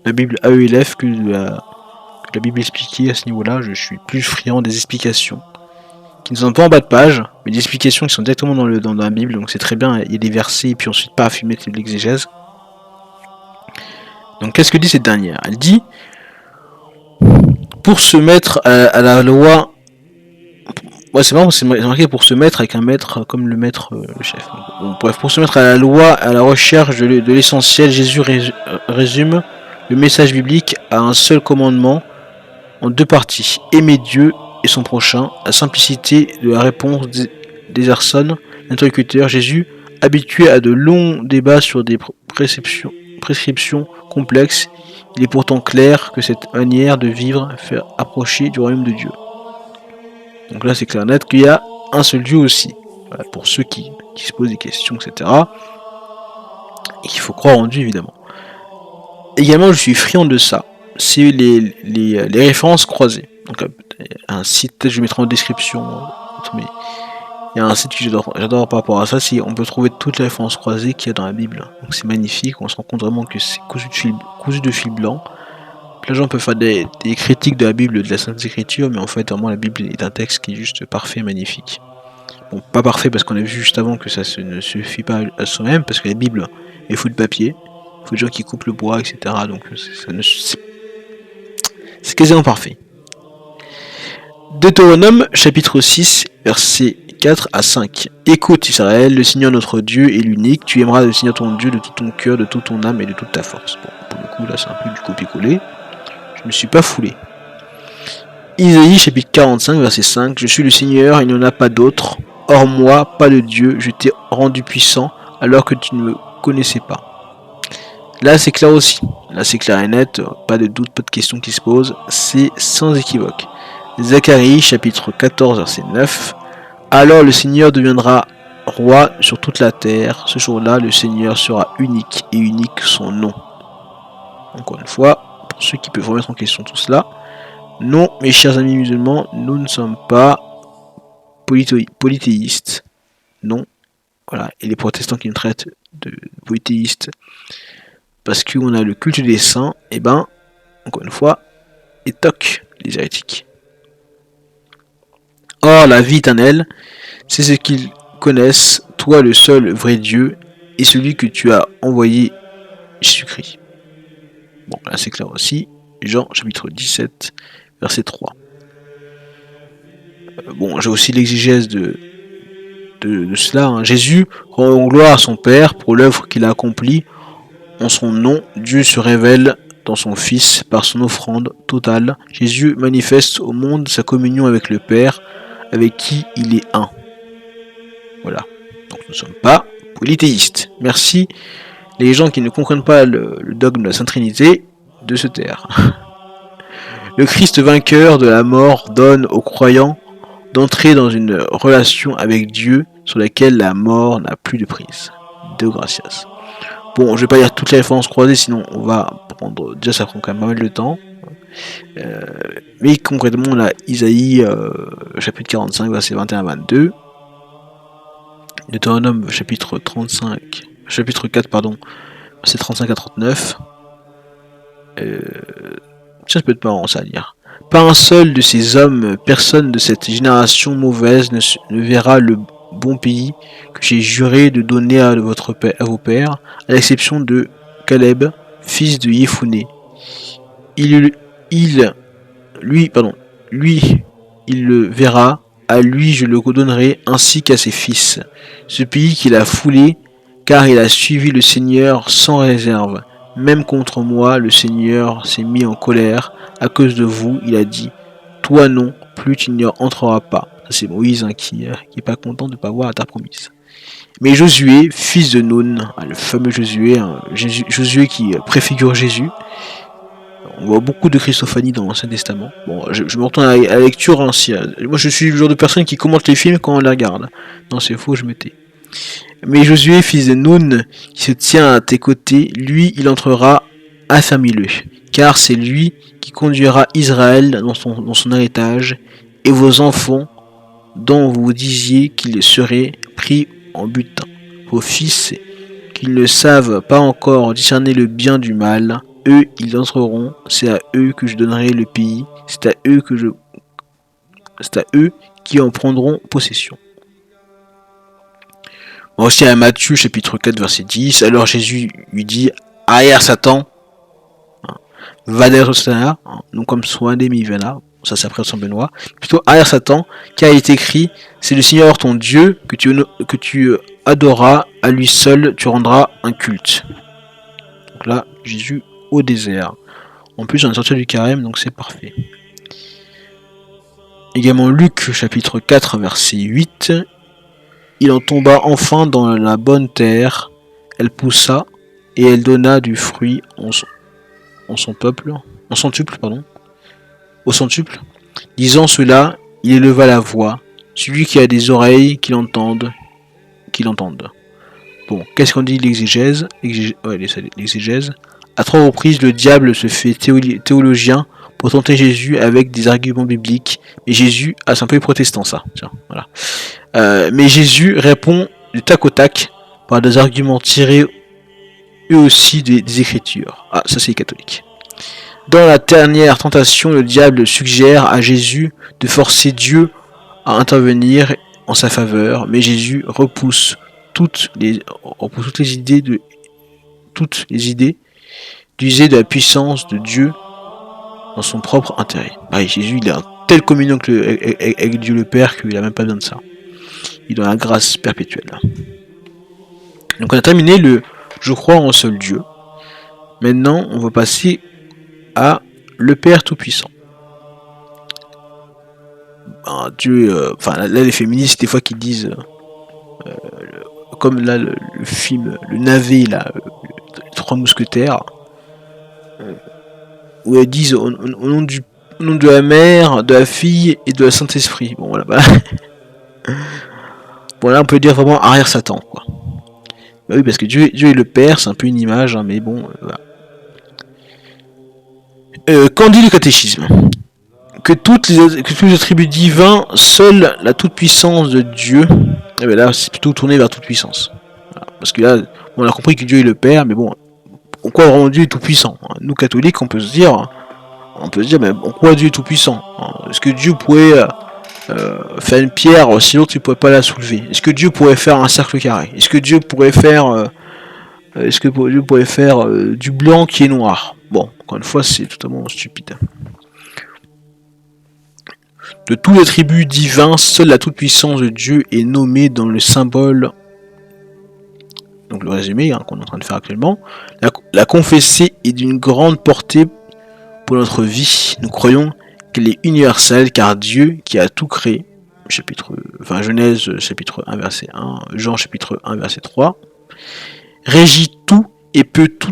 la Bible AELF que de la Bible expliquée à ce niveau-là. Je suis plus friand des explications qui ne sont pas en bas de page, mais des explications qui sont directement dans la Bible, donc c'est très bien. Il y a des versets et puis ensuite pas affumer de l'exégèse. Donc qu'est-ce que dit cette dernière? Elle dit pour se mettre à la loi. Ouais, c'est marrant, c'est marqué pour se mettre avec un maître comme le maître, le chef. Bon, bref, pour se mettre à la loi, à la recherche de l'essentiel, Jésus résume le message biblique à un seul commandement en deux parties. Aimer Dieu et son prochain. La simplicité de la réponse d'Ezerson, l'interlocuteur. Jésus, habitué à de longs débats sur des prescriptions complexes, il est pourtant clair que cette manière de vivre fait approcher du royaume de Dieu. Donc là, c'est clair net qu'il y a un seul Dieu aussi. Voilà, pour ceux qui se posent des questions, etc. Et qu'il faut croire en Dieu, évidemment. Également, je suis friand de ça. C'est les références croisées. Donc, un site, je mettrai en description. Mais il y a un site que j'adore par rapport à ça. C'est on peut trouver toutes les références croisées qu'il y a dans la Bible. Donc, c'est magnifique. On se rend compte vraiment que c'est cousu de fil blanc. Les gens peuvent faire des critiques de la Bible, de la Sainte Écriture, mais en fait, vraiment, la Bible est un texte qui est juste parfait, magnifique. Bon, pas parfait parce qu'on a vu juste avant que ça ne suffit pas à soi-même, parce que la Bible est faite de papier, il faut des gens qui coupent le bois, etc. Donc, c'est quasiment parfait. Deutéronome, chapitre 6, versets 4 à 5. Écoute Israël, le Seigneur notre Dieu est l'unique, tu aimeras le Seigneur ton Dieu de tout ton cœur, de toute ton âme et de toute ta force. Bon, pour le coup, là, c'est un peu du copier-coller. Je me suis pas foulé. Isaïe chapitre 45 verset 5. Je suis le Seigneur, il n'y en a pas d'autre. Hors moi, pas de Dieu, je t'ai rendu puissant alors que tu ne me connaissais pas. Là c'est clair aussi. Là c'est clair et net, pas de doute, pas de question qui se pose. C'est sans équivoque. Zacharie chapitre 14 verset 9. Alors le Seigneur deviendra roi sur toute la terre. Ce jour-là, le Seigneur sera unique et unique son nom. Encore une fois, pour ceux qui peuvent remettre en question tout cela, non, mes chers amis musulmans, nous ne sommes pas polythéistes. Non. Voilà. Et les protestants qui nous traitent de polythéistes parce qu'on a le culte des saints, et ben, encore une fois, et toc, les hérétiques. Or, la vie éternelle, c'est ce qu'ils connaissent, toi le seul vrai Dieu, et celui que tu as envoyé, Jésus-Christ. Bon, là c'est clair aussi. Jean chapitre 17, verset 3. Bon, j'ai aussi l'exégèse de cela. Hein. Jésus rend gloire à son Père pour l'œuvre qu'il a accomplie. En son nom, Dieu se révèle dans son Fils par son offrande totale. Jésus manifeste au monde sa communion avec le Père, avec qui il est un. Voilà. Donc nous ne sommes pas polythéistes. Merci les gens qui ne comprennent pas le dogme de la Sainte Trinité de se taire. Le Christ vainqueur de la mort donne aux croyants d'entrer dans une relation avec Dieu sur laquelle la mort n'a plus de prise. De gracias. Bon, je vais pas lire toutes les références croisées, sinon on va prendre. Déjà, ça prend quand même pas mal de temps. Mais concrètement, on a Isaïe, chapitre 45, verset 21 à 22. Deutéronome, chapitre 4, verset 35 à 39. Ça peut être marrant ça à lire. Pas un seul de ces hommes, personne de cette génération mauvaise ne verra le bon pays que j'ai juré de donner à vos pères, à l'exception de Caleb, fils de Yefouné. Lui, il le verra, à lui je le donnerai, ainsi qu'à ses fils. Ce pays qu'il a foulé, car il a suivi le Seigneur sans réserve. Même contre moi, le Seigneur s'est mis en colère. À cause de vous, il a dit, toi non, plus tu n'y entreras pas. C'est Moïse qui est pas content de ne pas voir la terre promise. Mais Josué, fils de Nun, le fameux Josué, Josué qui préfigure Jésus, On voit beaucoup de Christophanie dans l'Ancien Testament. Bon, je me retourne à la lecture. Hein, moi, je suis le genre de personne qui commente les films quand on les regarde. Non, c'est faux, je me tais. Mais Josué, fils de Nun, qui se tient à tes côtés, lui, il entrera, affermis-le, car c'est lui qui conduira Israël dans son héritage, et vos enfants, dont vous disiez qu'ils seraient pris en butin. Vos fils, qu'ils ne savent pas encore discerner le bien du mal, eux, ils entreront, c'est à eux que je donnerai le pays, c'est à eux qui en prendront possession. Aussi à Matthieu chapitre 4 verset 10, alors Jésus lui dit, arrière Satan, va derrière Satan, non comme soin des Mivena, ça c'est après Saint Benoît, plutôt arrière Satan, car il est écrit, c'est le Seigneur ton Dieu que tu adoreras, à lui seul tu rendras un culte. Donc là, Jésus au désert. En plus on est sorti du carême, donc c'est parfait. Également Luc chapitre 4 verset 8, il en tomba enfin dans la bonne terre, elle poussa, et elle donna du fruit au centuple. Disant cela, il éleva la voix, celui qui a des oreilles, qu'il entende. Bon, qu'est-ce qu'on dit de l'exégèse? L'exégèse. À 3 reprises, le diable se fait théologien pour tenter Jésus avec des arguments bibliques, mais Jésus, c'est un peu protestant ça. Tiens, voilà. Mais Jésus répond du tac au tac par des arguments tirés eux aussi des Écritures. Ah, ça c'est catholique. Dans la dernière tentation, le diable suggère à Jésus de forcer Dieu à intervenir en sa faveur, mais Jésus repousse toutes les idées d'user de la puissance de Dieu dans son propre intérêt. Jésus, il a une telle communion avec Dieu le Père qu'il n'a même pas besoin de ça. Il a la grâce perpétuelle. Donc on a terminé le « Je crois en un seul Dieu ». Maintenant, on va passer à le Père Tout-Puissant. Dieu, là les féministes des fois qui disent, comme là le film, le navet là, les Trois Mousquetaires, où elles disent au nom de la mère, de la fille et de la Saint-Esprit. Bon voilà, bon là on peut dire vraiment arrière Satan quoi. Bah oui parce que Dieu est le Père, c'est un peu une image, hein, mais bon voilà. Qu'en dit le catéchisme? Que tous les attributs divins, seule la toute-puissance de Dieu, et bien là c'est plutôt tourné vers toute-puissance. Voilà. Parce que là, on a compris que Dieu est le Père, mais bon, en quoi vraiment Dieu est tout-puissant? Nous catholiques, on peut se dire, mais en quoi Dieu est tout-puissant? Est-ce que Dieu pourrait faire une pierre, sinon tu ne pourrais pas la soulever? Est-ce que Dieu pourrait faire un cercle carré? Est-ce que Dieu pourrait faire du blanc qui est noir? Bon, encore une fois, c'est totalement stupide. De tous les attributs divins, seule la toute-puissance de Dieu est nommée dans le symbole, donc le résumé qu'on est en train de faire actuellement. La confesser est d'une grande portée pour notre vie. Nous croyons qu'elle est universelle, car Dieu, qui a tout créé, Genèse chapitre 1 verset 1, Jean chapitre 1 verset 3, régit tout et peut tout.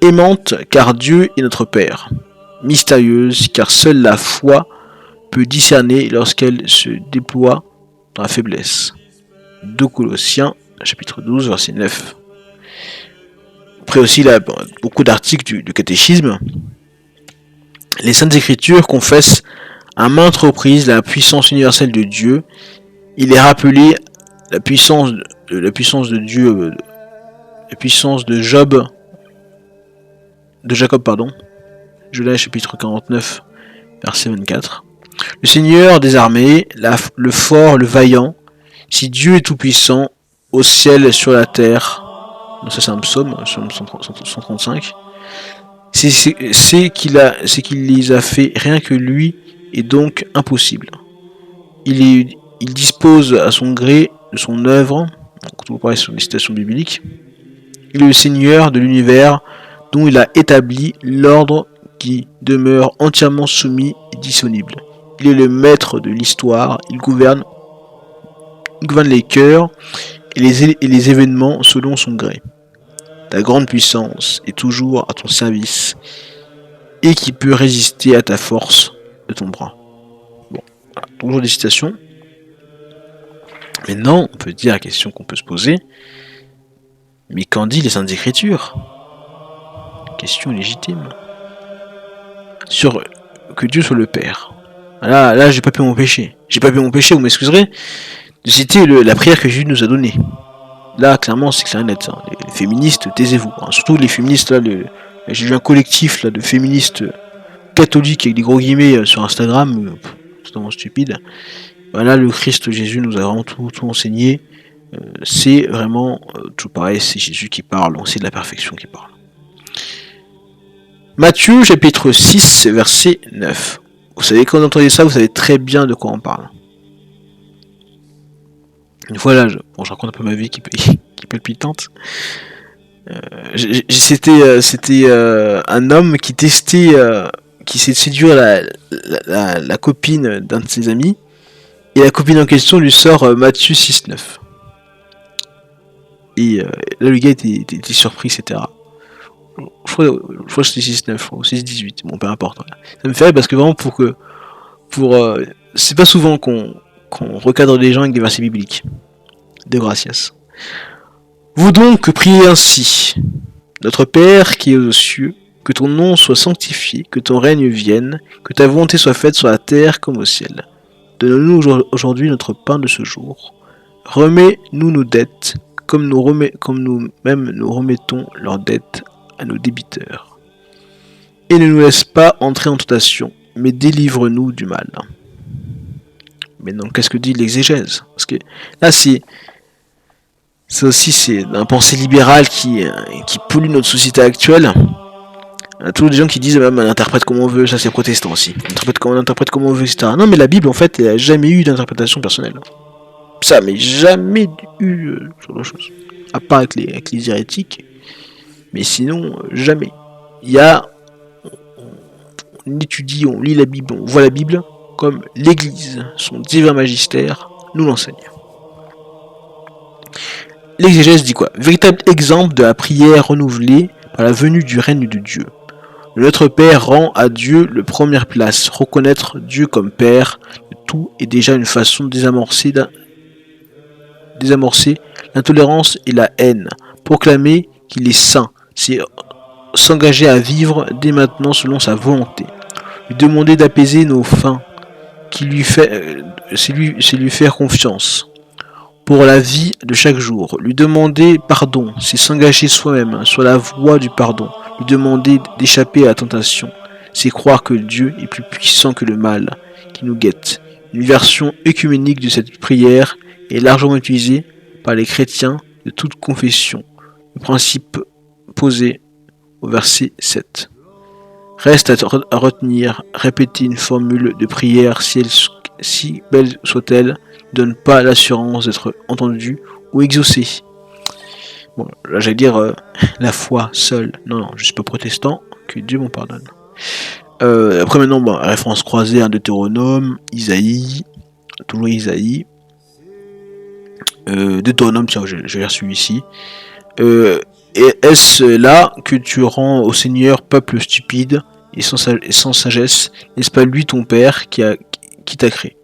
Aimante, car Dieu est notre Père. Mystérieuse, car seule la foi peut discerner lorsqu'elle se déploie dans la faiblesse. 2 Colossiens, chapitre 12, verset 9. Après aussi, là, beaucoup d'articles du catéchisme. Les Saintes Écritures confessent à maintes reprises la puissance universelle de Dieu. Il est rappelé la puissance de Dieu, la puissance de Jacob, Genèse chapitre 49, verset 24. Le Seigneur des armées, le fort, le vaillant, si Dieu est tout-puissant, au ciel, sur la terre, donc ça c'est un psaume 135, c'est qu'il les a fait, rien que lui est donc impossible. Il dispose à son gré de son œuvre, quand on parle sur les citations bibliques. Il est le Seigneur de l'univers, dont il a établi l'ordre qui demeure entièrement soumis et disponible. Il est le maître de l'histoire, il gouverne les cœurs et les événements selon son gré. ta grande puissance est toujours à ton service et qui peut résister à ta force de ton bras. Bon, voilà, toujours des citations. Maintenant, on peut dire la question qu'on peut se poser, mais qu'en dit les Saintes Écritures? Question légitime. Sur que Dieu soit le Père. Là, j'ai pas pu m'empêcher. Vous m'excuserez, de citer la prière que Jésus nous a donnée. Là, clairement, c'est clair et net. Hein. Les féministes, taisez-vous. Hein. Surtout les féministes, là, j'ai vu un collectif là, de féministes catholiques avec des gros guillemets sur Instagram, totalement stupide. Voilà, le Christ Jésus nous a vraiment tout enseigné. C'est vraiment tout pareil, c'est Jésus qui parle, c'est de la perfection qui parle. Matthieu chapitre 6 verset 9. Vous savez, quand vous entendez ça, vous savez très bien de quoi on parle. Une fois là, je raconte un peu ma vie qui est palpitante. C'était un homme qui testait, qui essayait de séduire la copine d'un de ses amis. Et la copine en question lui sort Matthieu 6,9. Et là, le gars était surpris, etc. Je crois que c'était 6,9 ou 6,18. Bon, peu importe. Voilà. Ça me fait rire parce que vraiment, c'est pas souvent qu'on recadre les gens avec des versets bibliques. De gracias. Vous donc priez ainsi. Notre Père qui est aux cieux, que ton nom soit sanctifié, que ton règne vienne, que ta volonté soit faite sur la terre comme au ciel. Donne-nous aujourd'hui notre pain de ce jour. Remets-nous nos dettes, comme nous-mêmes nous remettons leurs dettes à nos débiteurs. Et ne nous laisse pas entrer en tentation, mais délivre-nous du mal. Mais non, qu'est-ce que dit l'exégèse? Parce que là, ça aussi, c'est un pensée libérale qui pollue notre société actuelle. Il y a tous les gens qui disent même on interprète comme on veut, ça c'est protestant aussi. On interprète comme on veut, etc. Non, mais la Bible, en fait, elle n'a jamais eu d'interprétation personnelle. Ça, mais jamais eu sur d'autres choses. À part avec les hérétiques. Mais sinon, jamais. Il y a. On étudie, on lit la Bible, on voit la Bible comme l'Église, son divin magistère, nous l'enseigne. L'exégèse dit quoi? Véritable exemple de la prière renouvelée par la venue du règne de Dieu. Notre Père rend à Dieu le première place. Reconnaître Dieu comme Père de tout est déjà une façon de désamorcer l'intolérance et la haine. Proclamer qu'il est saint, c'est s'engager à vivre dès maintenant selon sa volonté. Lui demander d'apaiser nos faims, c'est lui faire confiance. Pour la vie de chaque jour, lui demander pardon, c'est s'engager soi-même sur la voie du pardon. Lui demander d'échapper à la tentation, c'est croire que Dieu est plus puissant que le mal qui nous guette. Une version œcuménique de cette prière est largement utilisée par les chrétiens de toute confession. Le principe posé au verset 7. Reste à retenir, répéter une formule de prière si belle soit-elle, donne pas l'assurance d'être entendu ou exaucé. Bon, là j'allais dire la foi seule. Non, je suis pas protestant, que Dieu m'en pardonne. Après maintenant, référence croisée à Deutéronome, Isaïe, toujours Isaïe. Deutéronome, tiens, j'ai reçu ici. Et est-ce là que tu rends au Seigneur peuple stupide et sans sagesse? N'est-ce pas lui ton Père qui t'a créé?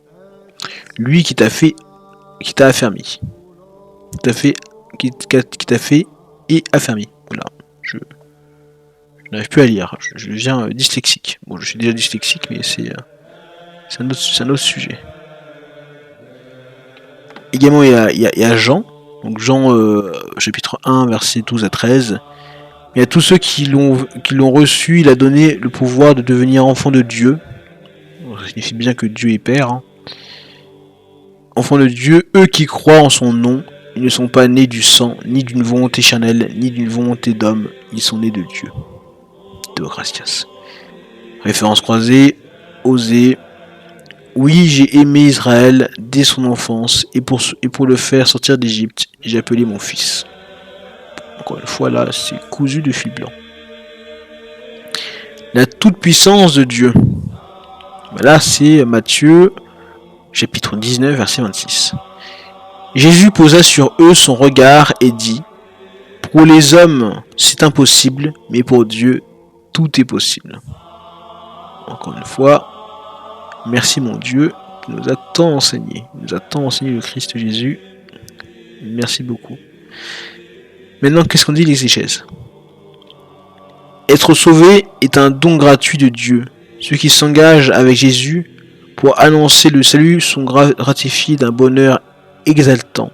Lui qui t'a affermi. Qui t'a fait et affermi. Voilà. Je n'arrive plus à lire. Je deviens dyslexique. Bon, je suis déjà dyslexique, mais c'est un autre sujet. Également, il y a Jean. Donc Jean, chapitre 1, versets 12 à 13. Mais à tous ceux qui l'ont reçu, il a donné le pouvoir de devenir enfant de Dieu. Ça signifie bien que Dieu est Père. Hein. Enfants de Dieu, eux qui croient en son nom, ils ne sont pas nés du sang, ni d'une volonté charnelle, ni d'une volonté d'homme, ils sont nés de Dieu. De gracias. Référence croisée, Osée. Oui, j'ai aimé Israël dès son enfance, et pour le faire sortir d'Égypte, j'ai appelé mon fils. Encore une fois, là, c'est cousu de fil blanc. La toute-puissance de Dieu. Là, c'est Matthieu, chapitre 19, verset 26. Jésus posa sur eux son regard et dit, Pour les hommes, c'est impossible, mais pour Dieu, tout est possible. Encore une fois, merci mon Dieu, qui nous a tant enseigné. Il nous a tant enseigné le Christ Jésus. Merci beaucoup. Maintenant, qu'est-ce qu'on dit l'exégèse? Être sauvé est un don gratuit de Dieu. Ceux qui s'engagent avec Jésus pour annoncer le salut sont gratifiés d'un bonheur exaltant,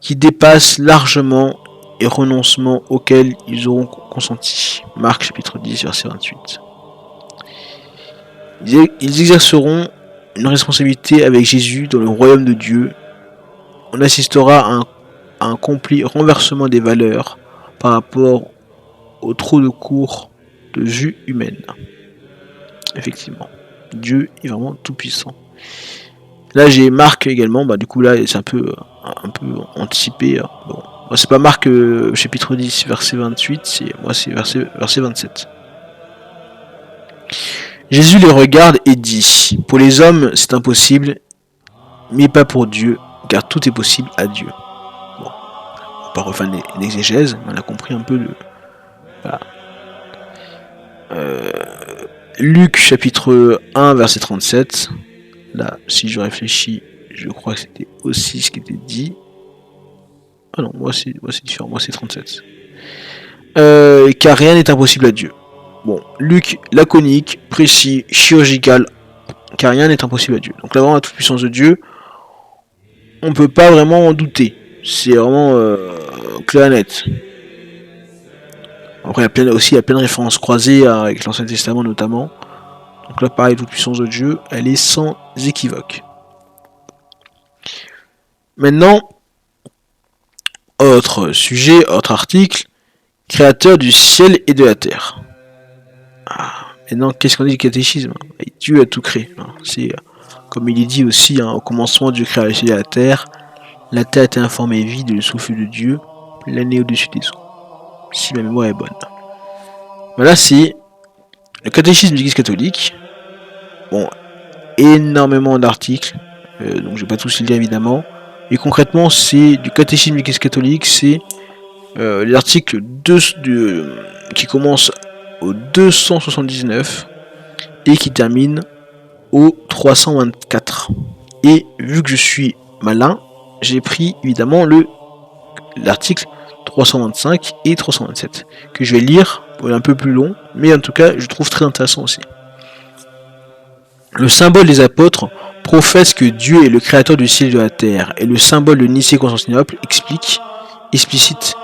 qui dépasse largement les renoncements auxquels ils auront consenti. Marc chapitre 10, verset 28. Ils exerceront une responsabilité avec Jésus dans le royaume de Dieu. On assistera à un complet renversement des valeurs par rapport au trop de cours de vue humaine. Effectivement, Dieu est vraiment tout puissant. Là j'ai Marc également, du coup là c'est un peu anticipé. Bon, moi c'est pas Marc chapitre 10 verset 28, moi c'est verset 27. Jésus les regarde et dit: pour les hommes c'est impossible, mais pas pour Dieu, car tout est possible à Dieu. Bon, on va pas refaire l'exégèse, on a compris un peu le... Voilà. Luc chapitre 1 verset 37. Là, si je réfléchis, je crois que c'était aussi ce qui était dit. Ah non, moi c'est différent, moi c'est 37. Car rien n'est impossible à Dieu. Bon, Luc, laconique, précis, chirurgical, car rien n'est impossible à Dieu. Donc là, vraiment, la toute-puissance de Dieu, on peut pas vraiment en douter. C'est vraiment clair et net. Après, il y a plein de références croisées avec l'Ancien Testament notamment. Donc là, pareil, la toute-puissance de Dieu, elle est sans équivoque. Maintenant, autre sujet, autre article, créateur du ciel et de la terre. Maintenant, qu'est-ce qu'on dit du catéchisme? Dieu a tout créé. C'est comme il est dit aussi, au commencement Dieu créa le ciel et la terre était informée vide du souffle de Dieu, l'année au-dessus des eaux. Si ma mémoire est bonne. Voilà, c'est le catéchisme de l'Église catholique. Bon, énormément d'articles, donc je vais pas tous les lire évidemment. Et concrètement, c'est du catéchisme de l'Église catholique, c'est l'article qui commence au 279 et qui termine au 324. Et vu que je suis malin, j'ai pris évidemment l'article 325 et 327 que je vais lire, un peu plus long, mais en tout cas je trouve très intéressant aussi. Le symbole des apôtres professe que Dieu est le créateur du ciel et de la terre, et le symbole de Nicée-Constantinople explicite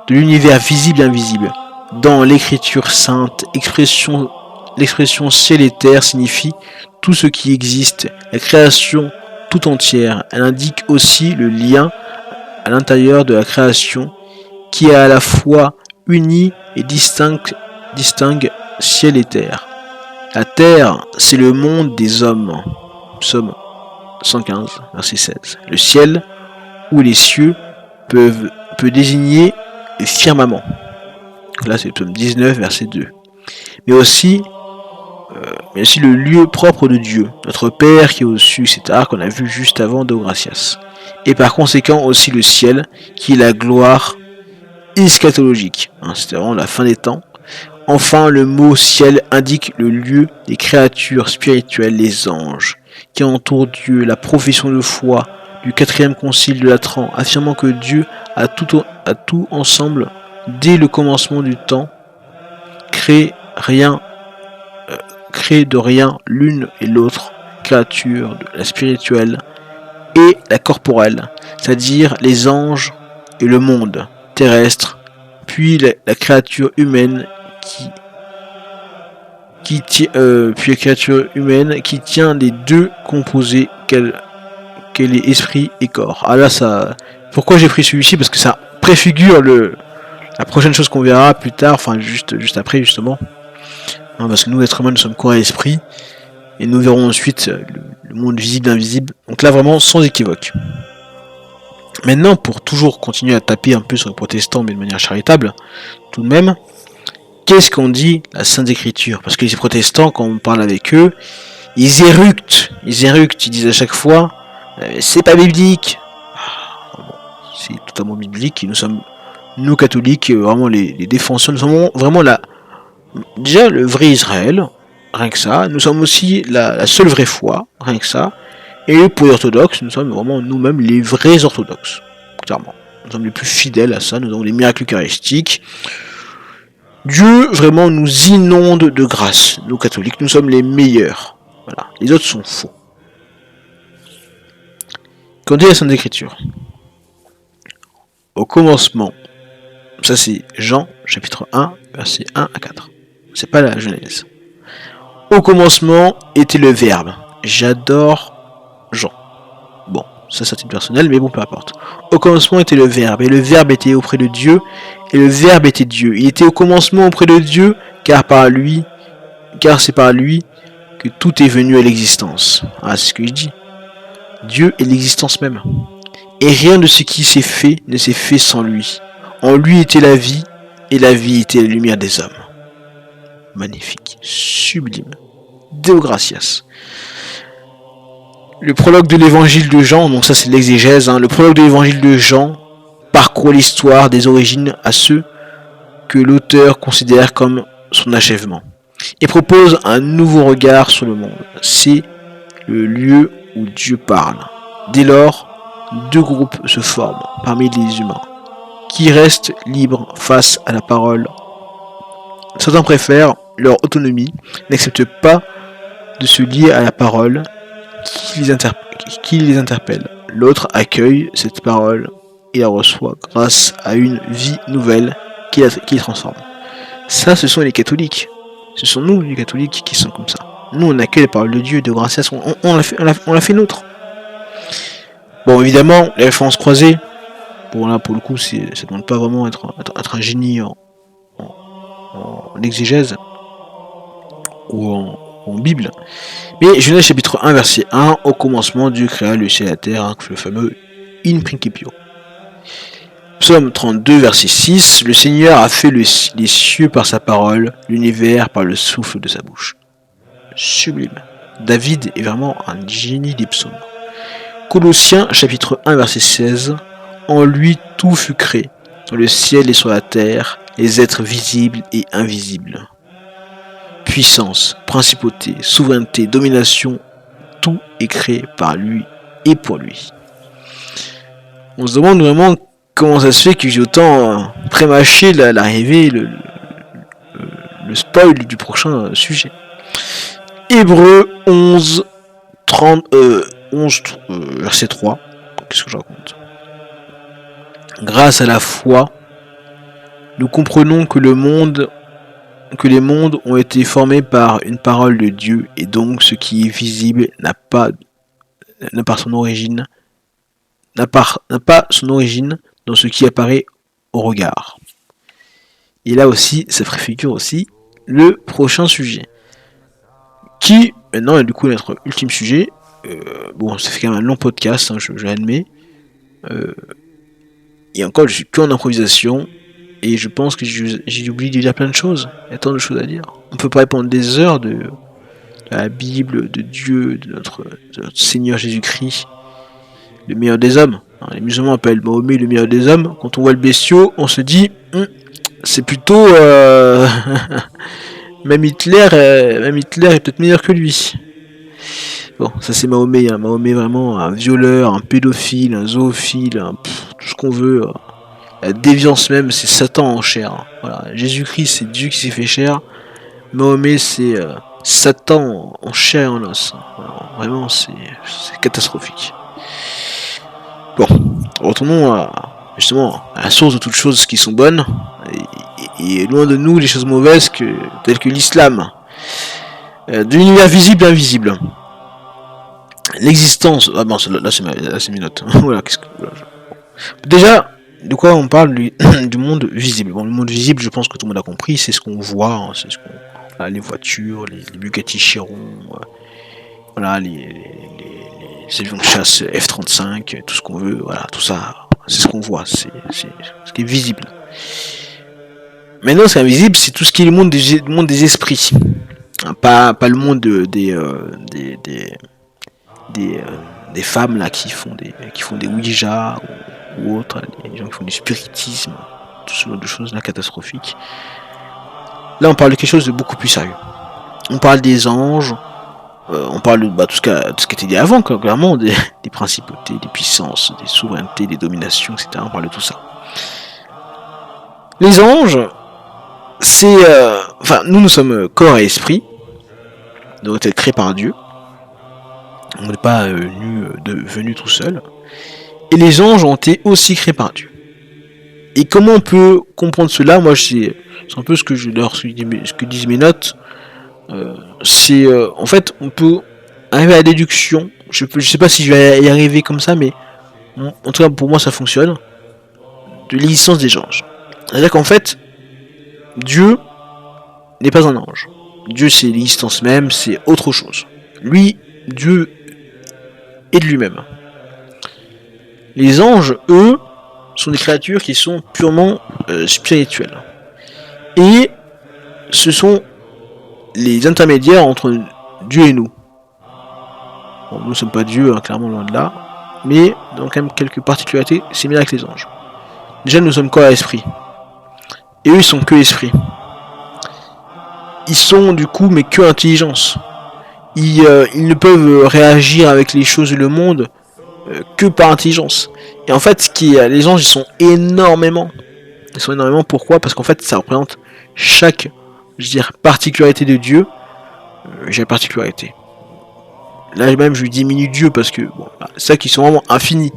de l'univers visible et invisible. Dans l'écriture sainte, l'expression ciel et terre signifie tout ce qui existe, la création tout entière. Elle indique aussi le lien à l'intérieur de la création qui est à la fois uni et distingue ciel et terre. La terre, c'est le monde des hommes. Psaume 115, verset 16. Le ciel, ou les cieux, peut désigner le firmament. Là, c'est le psaume 19, verset 2. Mais aussi le lieu propre de Dieu, notre Père qui est au-dessus, etc., qu'on a vu juste avant Deo Gratias. Et par conséquent aussi le ciel, qui est la gloire eschatologique. C'était vraiment la fin des temps. Enfin, le mot ciel indique le lieu des créatures spirituelles, les anges, qui entourent Dieu. La profession de foi du 4e concile de Latran, affirmant que Dieu a tout ensemble dès le commencement du temps, crée de rien l'une et l'autre créature, la spirituelle et la corporelle, c'est-à-dire les anges et le monde terrestre, puis la créature humaine qui tient des deux composés qu'elle est esprit et corps. Ah là, ça, pourquoi j'ai pris celui-ci? Parce que ça préfigure la prochaine chose qu'on verra plus tard, enfin juste après justement. Parce que nous, êtres humains, nous sommes corps et esprit, et nous verrons ensuite le monde visible et invisible. Donc là, vraiment, sans équivoque. Maintenant, pour toujours continuer à taper un peu sur les protestants, mais de manière charitable, tout de même, qu'est-ce qu'on dit la Sainte Écriture? Parce que les protestants, quand on parle avec eux, ils éructent, ils disent à chaque fois, c'est pas biblique. Bon, c'est totalement biblique, et nous sommes Nous catholiques, vraiment les défenseurs, nous sommes vraiment déjà le vrai Israël, rien que ça. Nous sommes aussi la seule vraie foi, rien que ça. Et pour les orthodoxes, nous sommes vraiment nous-mêmes les vrais orthodoxes, clairement. Nous sommes les plus fidèles à ça, nous avons les miracles eucharistiques. Dieu vraiment nous inonde de grâce. Nous catholiques, nous sommes les meilleurs. Voilà. Les autres sont faux. Quand dit la Sainte Écriture, au commencement, ça c'est Jean chapitre 1, versets 1 à 4. C'est pas la Genèse. Au commencement était le Verbe. J'adore Jean. Bon, ça c'est titre personnel, mais bon, peu importe. Au commencement était le Verbe, et le Verbe était auprès de Dieu, et le Verbe était Dieu. Il était au commencement auprès de Dieu, car c'est par lui que tout est venu à l'existence. Ah, c'est ce que je dis. Dieu est l'existence même. Et rien de ce qui s'est fait ne s'est fait sans lui. En lui était la vie, et la vie était la lumière des hommes. Magnifique, sublime. Deo gratias. Le prologue de l'évangile de Jean, donc ça c'est l'exégèse, le prologue de l'évangile de Jean parcourt l'histoire des origines à ceux que l'auteur considère comme son achèvement et propose un nouveau regard sur le monde. C'est le lieu où Dieu parle. Dès lors, deux groupes se forment parmi les humains qui restent libres face à la parole. Certains préfèrent leur autonomie, n'acceptent pas de se lier à la parole qui les interpelle. L'autre accueille cette parole et la reçoit grâce à une vie nouvelle qui les transforme. Ça, ce sont les catholiques. Ce sont nous, les catholiques, qui sont comme ça. Nous, on accueille la parole de Dieu, de grâce, on l'a fait nôtre. Bon, évidemment, les références croisées, bon là, pour le coup, ça ne demande pas vraiment être un génie en exégèse ou en Bible. Mais Genèse chapitre 1 verset 1, au commencement Dieu créa le ciel et la terre, le fameux in principio. Psaume 32 verset 6, le Seigneur a fait les cieux par sa parole, l'univers par le souffle de sa bouche. Sublime. David est vraiment un génie des psaumes. Colossiens chapitre 1 verset 16, en lui tout fut créé, dans le ciel et sur la terre, les êtres visibles et invisibles. Puissance, principauté, souveraineté, domination, tout est créé par lui et pour lui. On se demande vraiment comment ça se fait que j'ai autant prémâché l'arrivée, le spoil du prochain sujet. Hébreux 11, 30, 11 verset 3. Qu'est-ce que je raconte ? Grâce à la foi, nous comprenons que les mondes ont été formés par une parole de Dieu, et donc ce qui est visible n'a pas son origine dans ce qui apparaît au regard. Et là aussi, ça préfigure aussi le prochain sujet, qui maintenant est du coup notre ultime sujet. Bon, ça fait quand même un long podcast, je l'admets. Et encore, je suis que en improvisation. Et je pense que j'ai oublié de dire plein de choses. Il y a tant de choses à dire. On peut pas répondre des heures de la Bible, de Dieu, de notre Seigneur Jésus-Christ, le meilleur des hommes. Les musulmans appellent Mahomet le meilleur des hommes. Quand on voit le bestiau, on se dit, c'est plutôt... même Hitler est peut-être meilleur que lui. Bon, ça c'est Mahomet. Mahomet vraiment un violeur, un pédophile, un zoophile, tout ce qu'on veut. La déviance même, c'est Satan en chair. Voilà. Jésus-Christ, c'est Dieu qui s'est fait chair. Mahomet, c'est Satan en chair et en os. Voilà. Vraiment, c'est catastrophique. Bon, retournons justement à la source de toutes choses qui sont bonnes. Et loin de nous les choses mauvaises telles que l'islam. De l'univers visible et invisible. L'existence... Ah bon, là c'est mes notes. Voilà, déjà... De quoi on parle du monde visible. Bon, le monde visible, je pense que tout le monde a compris, c'est ce qu'on voit, c'est les voitures, les Bugatti Chiron, voilà, les avions de chasse F-35, tout ce qu'on veut, voilà, tout ça, c'est ce qu'on voit, c'est ce qui est visible. Maintenant, ce qui est invisible, c'est tout ce qui est le monde des esprits, pas le monde des femmes là qui font des Ouija ou autres, les gens qui font du spiritisme. tout ce genre de choses là catastrophiques. Là, on parle de quelque chose de beaucoup plus sérieux. On parle des anges, on parle de tout ce qui a été dit avant, clairement, des principautés, des puissances, des souverainetés, des dominations, etc. On parle de tout ça. Les anges, c'est... nous sommes corps et esprit, donc être créés par Dieu. On n'est pas venu tout seul. Et les anges ont été aussi créés par Dieu. Et comment on peut comprendre cela? Moi, c'est un peu ce que disent mes notes. En fait, on peut arriver à la déduction. Je sais pas si je vais y arriver comme ça, mais en tout cas, pour moi, ça fonctionne. De l'existence des anges. C'est-à-dire qu'en fait, Dieu n'est pas un ange. Dieu, c'est l'existence même, c'est autre chose. Lui, Dieu est de lui-même. Les anges, eux, sont des créatures qui sont purement spirituelles. Et ce sont les intermédiaires entre Dieu et nous. Bon, nous ne sommes pas Dieu, hein, clairement loin de là, mais dans quand même quelques particularités similaires avec les anges. Déjà, nous sommes corps et esprit. Et eux, ils sont que esprit. Ils sont du coup, mais que intelligence. Ils ne peuvent réagir avec les choses du monde que par intelligence. Et en fait, les anges, ils sont énormément. Ils sont énormément, pourquoi? Parce qu'en fait, ça représente chaque, particularité de Dieu. J'ai la particularité. Là même, je diminue Dieu parce que, c'est ça qui sont vraiment infinis.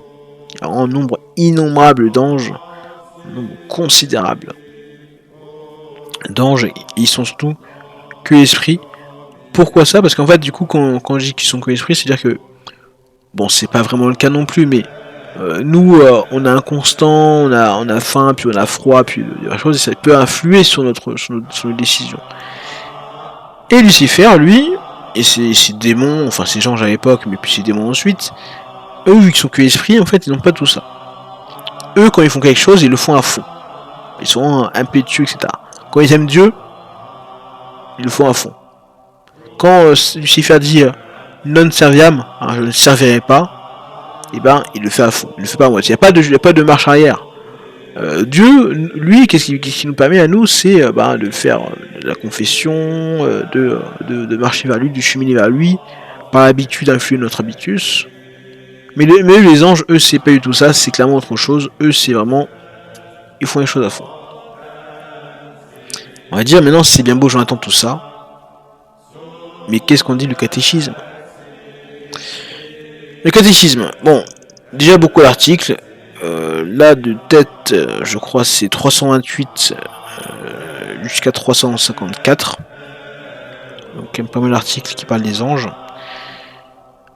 Il y a un nombre innombrable d'anges. Un nombre considérable d'anges. Ils sont surtout que esprit. Pourquoi ça? Parce qu'en fait, du coup, quand je dis qu'ils sont que esprit, c'est-à-dire que, c'est pas vraiment le cas non plus, mais nous, on a un constant, on a faim, puis on a froid, puis la chose, et ça peut influer sur nos décisions. Et Lucifer, lui, et ses démons, enfin ses anges à l'époque, mais puis ses démons ensuite, eux, vu qu'ils sont que esprit, en fait, ils n'ont pas tout ça. Eux, quand ils font quelque chose, ils le font à fond. Ils sont impétueux, etc. Quand ils aiment Dieu, ils le font à fond. Quand Lucifer dit non serviam, je ne servirai pas, et il le fait à fond, il le fait pas à moitié. Il n'y a pas de marche arrière. Dieu, lui, qu'est-ce qui nous permet à nous, c'est de faire de la confession, de marcher vers lui, de cheminer vers lui, par l'habitude d'influer notre habitus. Mais les anges, eux, c'est pas du tout ça, c'est clairement autre chose. Eux, c'est vraiment, ils font les choses à fond. On va dire maintenant, c'est bien beau, j'entends tout ça. Mais qu'est-ce qu'on dit le catéchisme? Le catéchisme, déjà beaucoup d'articles. Là de tête, je crois c'est 328 jusqu'à 354. Donc il y a pas mal d'articles qui parlent des anges.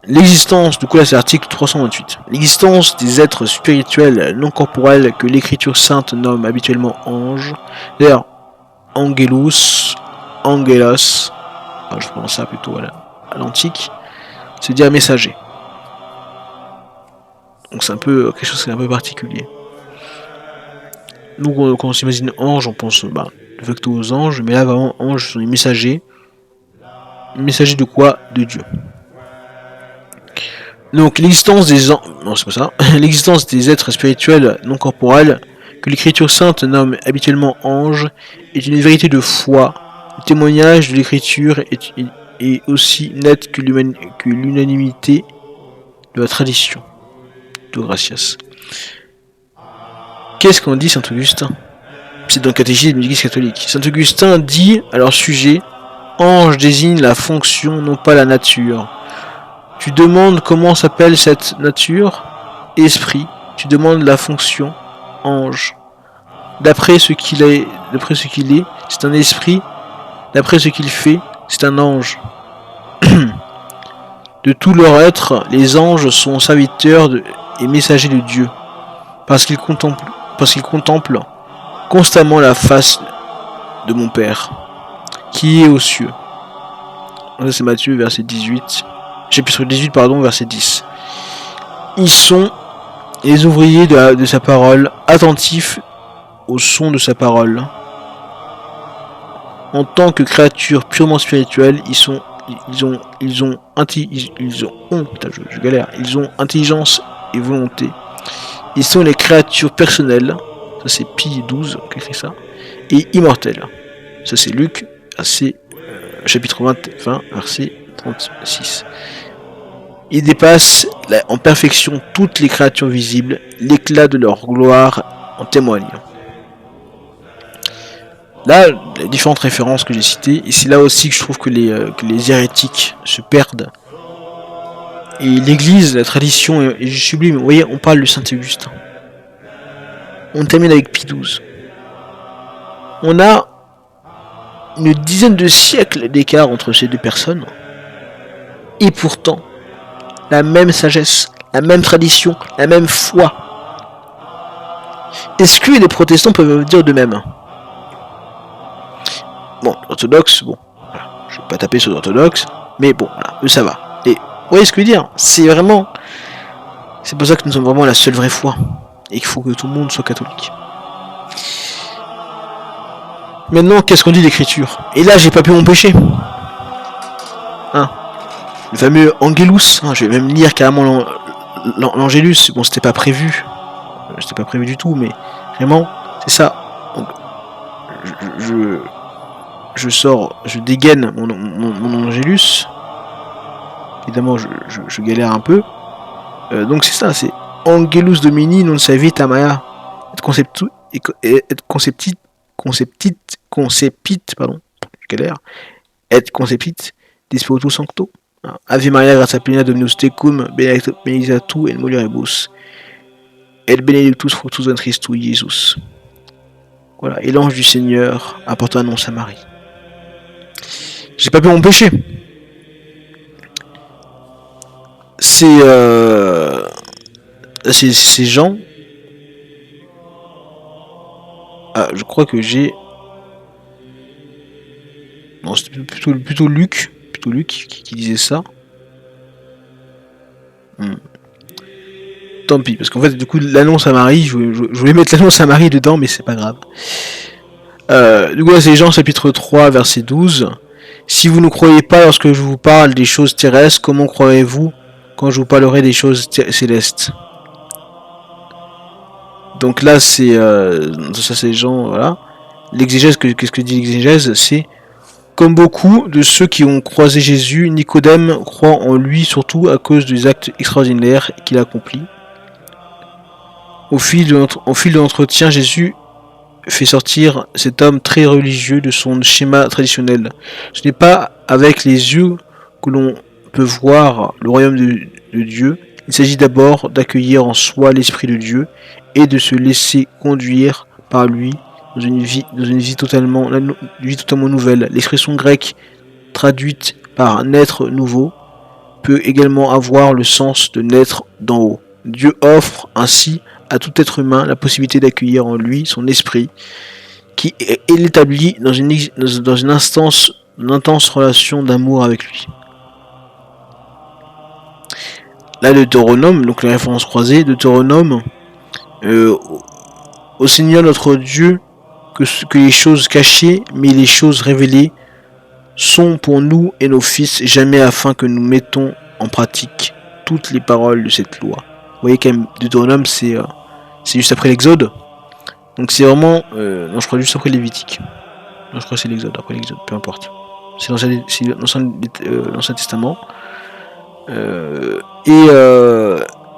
L'existence, du coup là c'est l'article 328. L'existence des êtres spirituels non corporels que l'écriture sainte nomme habituellement anges. D'ailleurs, angelus, angelos, je prononce ça plutôt à l'antique, c'est dire messager. Donc c'est un peu quelque chose qui est un peu particulier. Nous, quand on s'imagine ange, on pense de facto aux anges, mais là vraiment anges sont des messagers. Messagers de quoi? De Dieu. Donc l'existence des l'existence des êtres spirituels non corporels que l'écriture sainte nomme habituellement anges est une vérité de foi. Le témoignage de l'écriture est aussi net que l'unanimité de la tradition. De Gracias. Qu'est-ce qu'on dit Saint Augustin? C'est dans le catéchisme de l'Église catholique. Saint Augustin dit à leur sujet: ange désigne la fonction, non pas la nature. Tu demandes comment s'appelle cette nature? Esprit. Tu demandes la fonction? Ange. D'après ce qu'il est, c'est un esprit. D'après ce qu'il fait, c'est un ange. De tout leur être, les anges sont serviteurs et messagers de Dieu, parce qu'ils contemplent constamment la face de mon Père, qui est aux cieux. Ça c'est Matthieu, verset 18. Chapitre 18, verset 10. Ils sont les ouvriers de sa parole, attentifs au son de sa parole. En tant que créatures purement spirituelles, ils ont intelligence et volonté. Ils sont les créatures personnelles, ça c'est Pi 12 qui écrit ça, et immortel, ça c'est Luc, chapitre 20, verset 36. Ils dépassent en perfection toutes les créatures visibles, l'éclat de leur gloire en témoigne. Là, les différentes références que j'ai citées, et c'est là aussi que je trouve que les hérétiques se perdent. Et l'église, la tradition est sublime. Vous voyez, on parle de Saint-Augustin. On termine avec Pie XII. On a une dizaine de siècles d'écart entre ces deux personnes. Et pourtant, la même sagesse, la même tradition, la même foi. Est-ce que les protestants peuvent me dire de même? Bon, orthodoxe, bon, voilà. Je vais pas taper sur l'orthodoxe, mais bon, voilà, eux ça va. Et vous voyez ce que je veux dire? C'est vraiment... C'est pour ça que nous sommes vraiment la seule vraie foi. Et qu'il faut que tout le monde soit catholique. Maintenant, qu'est-ce qu'on dit d'écriture? Et là, j'ai pas pu m'empêcher. Hein, le fameux Angelus, hein, je vais même lire carrément l'Angelus. Bon, c'était pas prévu. C'était pas prévu du tout, mais vraiment, c'est ça. Donc, je sors, je dégaine mon Angelus. Évidemment, je galère un peu. Donc c'est ça, c'est Angelus Domini non savita mea et conceptit, pardon, je galère, et conceptit de Spiritu Sancto. Ave Maria gratia plena Dominus tecum, benedicta tu in mulieribus, et benedictus fructus ventris tui, Jesus. Voilà, et l'ange du Seigneur apporta annonce à Marie. J'ai pas pu m'empêcher. Ces gens. Ah, je crois que j'ai. Non, c'était plutôt Luc qui disait ça. Tant pis, parce qu'en fait, du coup, l'annonce à Marie, je voulais mettre l'annonce à Marie dedans, mais c'est pas grave. Du coup, là, c'est Jean chapitre 3, verset 12. Si vous ne croyez pas lorsque je vous parle des choses terrestres, comment croirez-vous quand je vous parlerai des choses célestes? Donc là, c'est ça, c'est Jean, voilà. L'exégèse, qu'est-ce que dit l'exégèse? C'est comme beaucoup de ceux qui ont croisé Jésus, Nicodème croit en lui surtout à cause des actes extraordinaires qu'il accomplit. Au fil de l'entretien, Jésus fait sortir cet homme très religieux de son schéma traditionnel. Ce n'est pas avec les yeux que l'on peut voir le royaume de Dieu. Il s'agit d'abord d'accueillir en soi l'Esprit de Dieu et de se laisser conduire par lui dans une vie totalement nouvelle. L'expression grecque traduite par naître nouveau peut également avoir le sens de naître d'en haut. Dieu offre ainsi à tout être humain la possibilité d'accueillir en lui son esprit qui est établi dans une intense relation d'amour avec lui. Là, Deutéronome, donc la référence croisée, Deutéronome, au Seigneur notre Dieu, que les choses cachées, mais les choses révélées, sont pour nous et nos fils jamais afin que nous mettons en pratique toutes les paroles de cette loi. Vous voyez quand même, Deutéronome, c'est juste après l'Exode. Donc c'est vraiment... non, je crois juste après Lévitique. Non, je crois que c'est l'Exode, après l'Exode, peu importe. C'est l'Ancien Testament.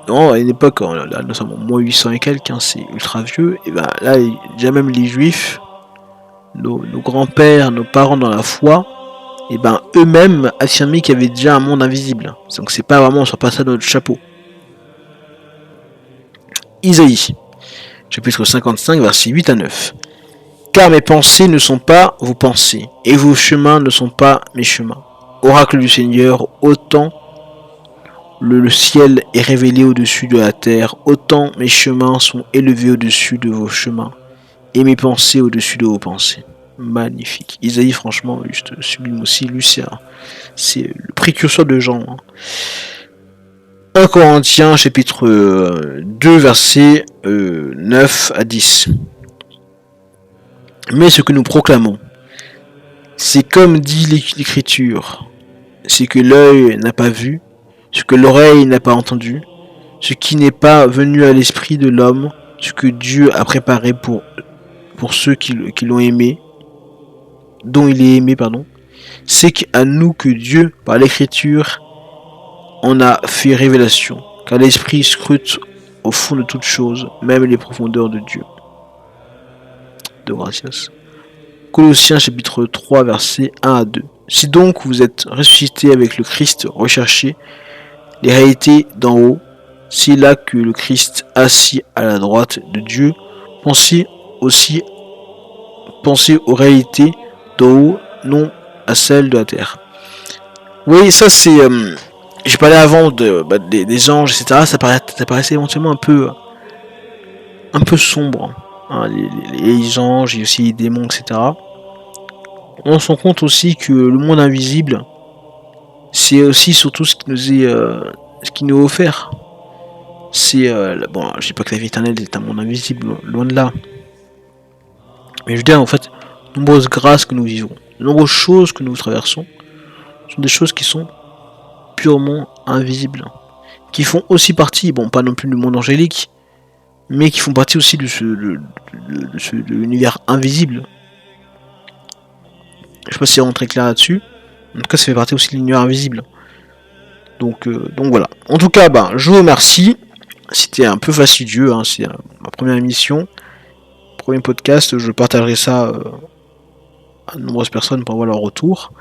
Non, à une époque, là, nous sommes en moins 800 et quelques, hein, c'est ultra vieux. Et ben là, déjà même les Juifs, nos grands-pères, nos parents dans la foi, et ben eux-mêmes affirmaient qu'il y avait déjà un monde invisible. Donc c'est pas vraiment, on sort pas ça de notre chapeau. Isaïe, chapitre 55, versets 8 à 9. Car mes pensées ne sont pas vos pensées, et vos chemins ne sont pas mes chemins. Oracle du Seigneur, autant le ciel est révélé au-dessus de la terre, autant mes chemins sont élevés au-dessus de vos chemins, et mes pensées au-dessus de vos pensées. Magnifique. Isaïe, franchement, juste sublime aussi. Lui, c'est le précurseur de Jean. 1 Corinthiens, chapitre 2, versets 9 à 10. Mais ce que nous proclamons, c'est comme dit l'Écriture, c'est que l'œil n'a pas vu, ce que l'oreille n'a pas entendu, ce qui n'est pas venu à l'esprit de l'homme, ce que Dieu a préparé pour ceux qui l'ont aimé, dont il est aimé, pardon, c'est qu'à nous que Dieu, par l'écriture, en a fait révélation, car l'Esprit scrute au fond de toutes choses, même les profondeurs de Dieu. De Gracias. Colossiens chapitre 3, versets 1 à 2. Si donc vous êtes ressuscité avec le Christ, recherchez les réalités d'en haut, c'est là que le Christ assis à la droite de Dieu. Pensez aux réalités d'en haut, non à celles de la terre. Oui, ça c'est... j'ai parlé avant des anges, etc. Ça paraissait éventuellement un peu sombre. Hein, les anges, et aussi les démons, etc. On se rend compte aussi que le monde invisible, c'est aussi surtout ce qui nous est offert. C'est bon, je dis pas que la vie éternelle est un monde invisible, loin de là. Mais je veux dire, en fait, de nombreuses grâces que nous vivons, de nombreuses choses que nous traversons, sont des choses qui sont purement invisibles, qui font aussi partie, bon, pas non plus du monde angélique, mais qui font partie aussi de l'univers invisible. Je sais pas si c'est vraiment très clair là-dessus. En tout cas, ça fait partie aussi de l'univers invisible. Donc voilà. En tout cas, je vous remercie. C'était un peu fastidieux, hein, c'est ma première émission, premier podcast. Je partagerai ça à de nombreuses personnes pour avoir leur retour.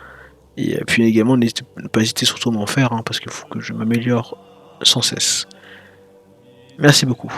Et puis également, ne pas hésiter surtout à m'en faire, hein, parce qu'il faut que je m'améliore sans cesse. Merci beaucoup.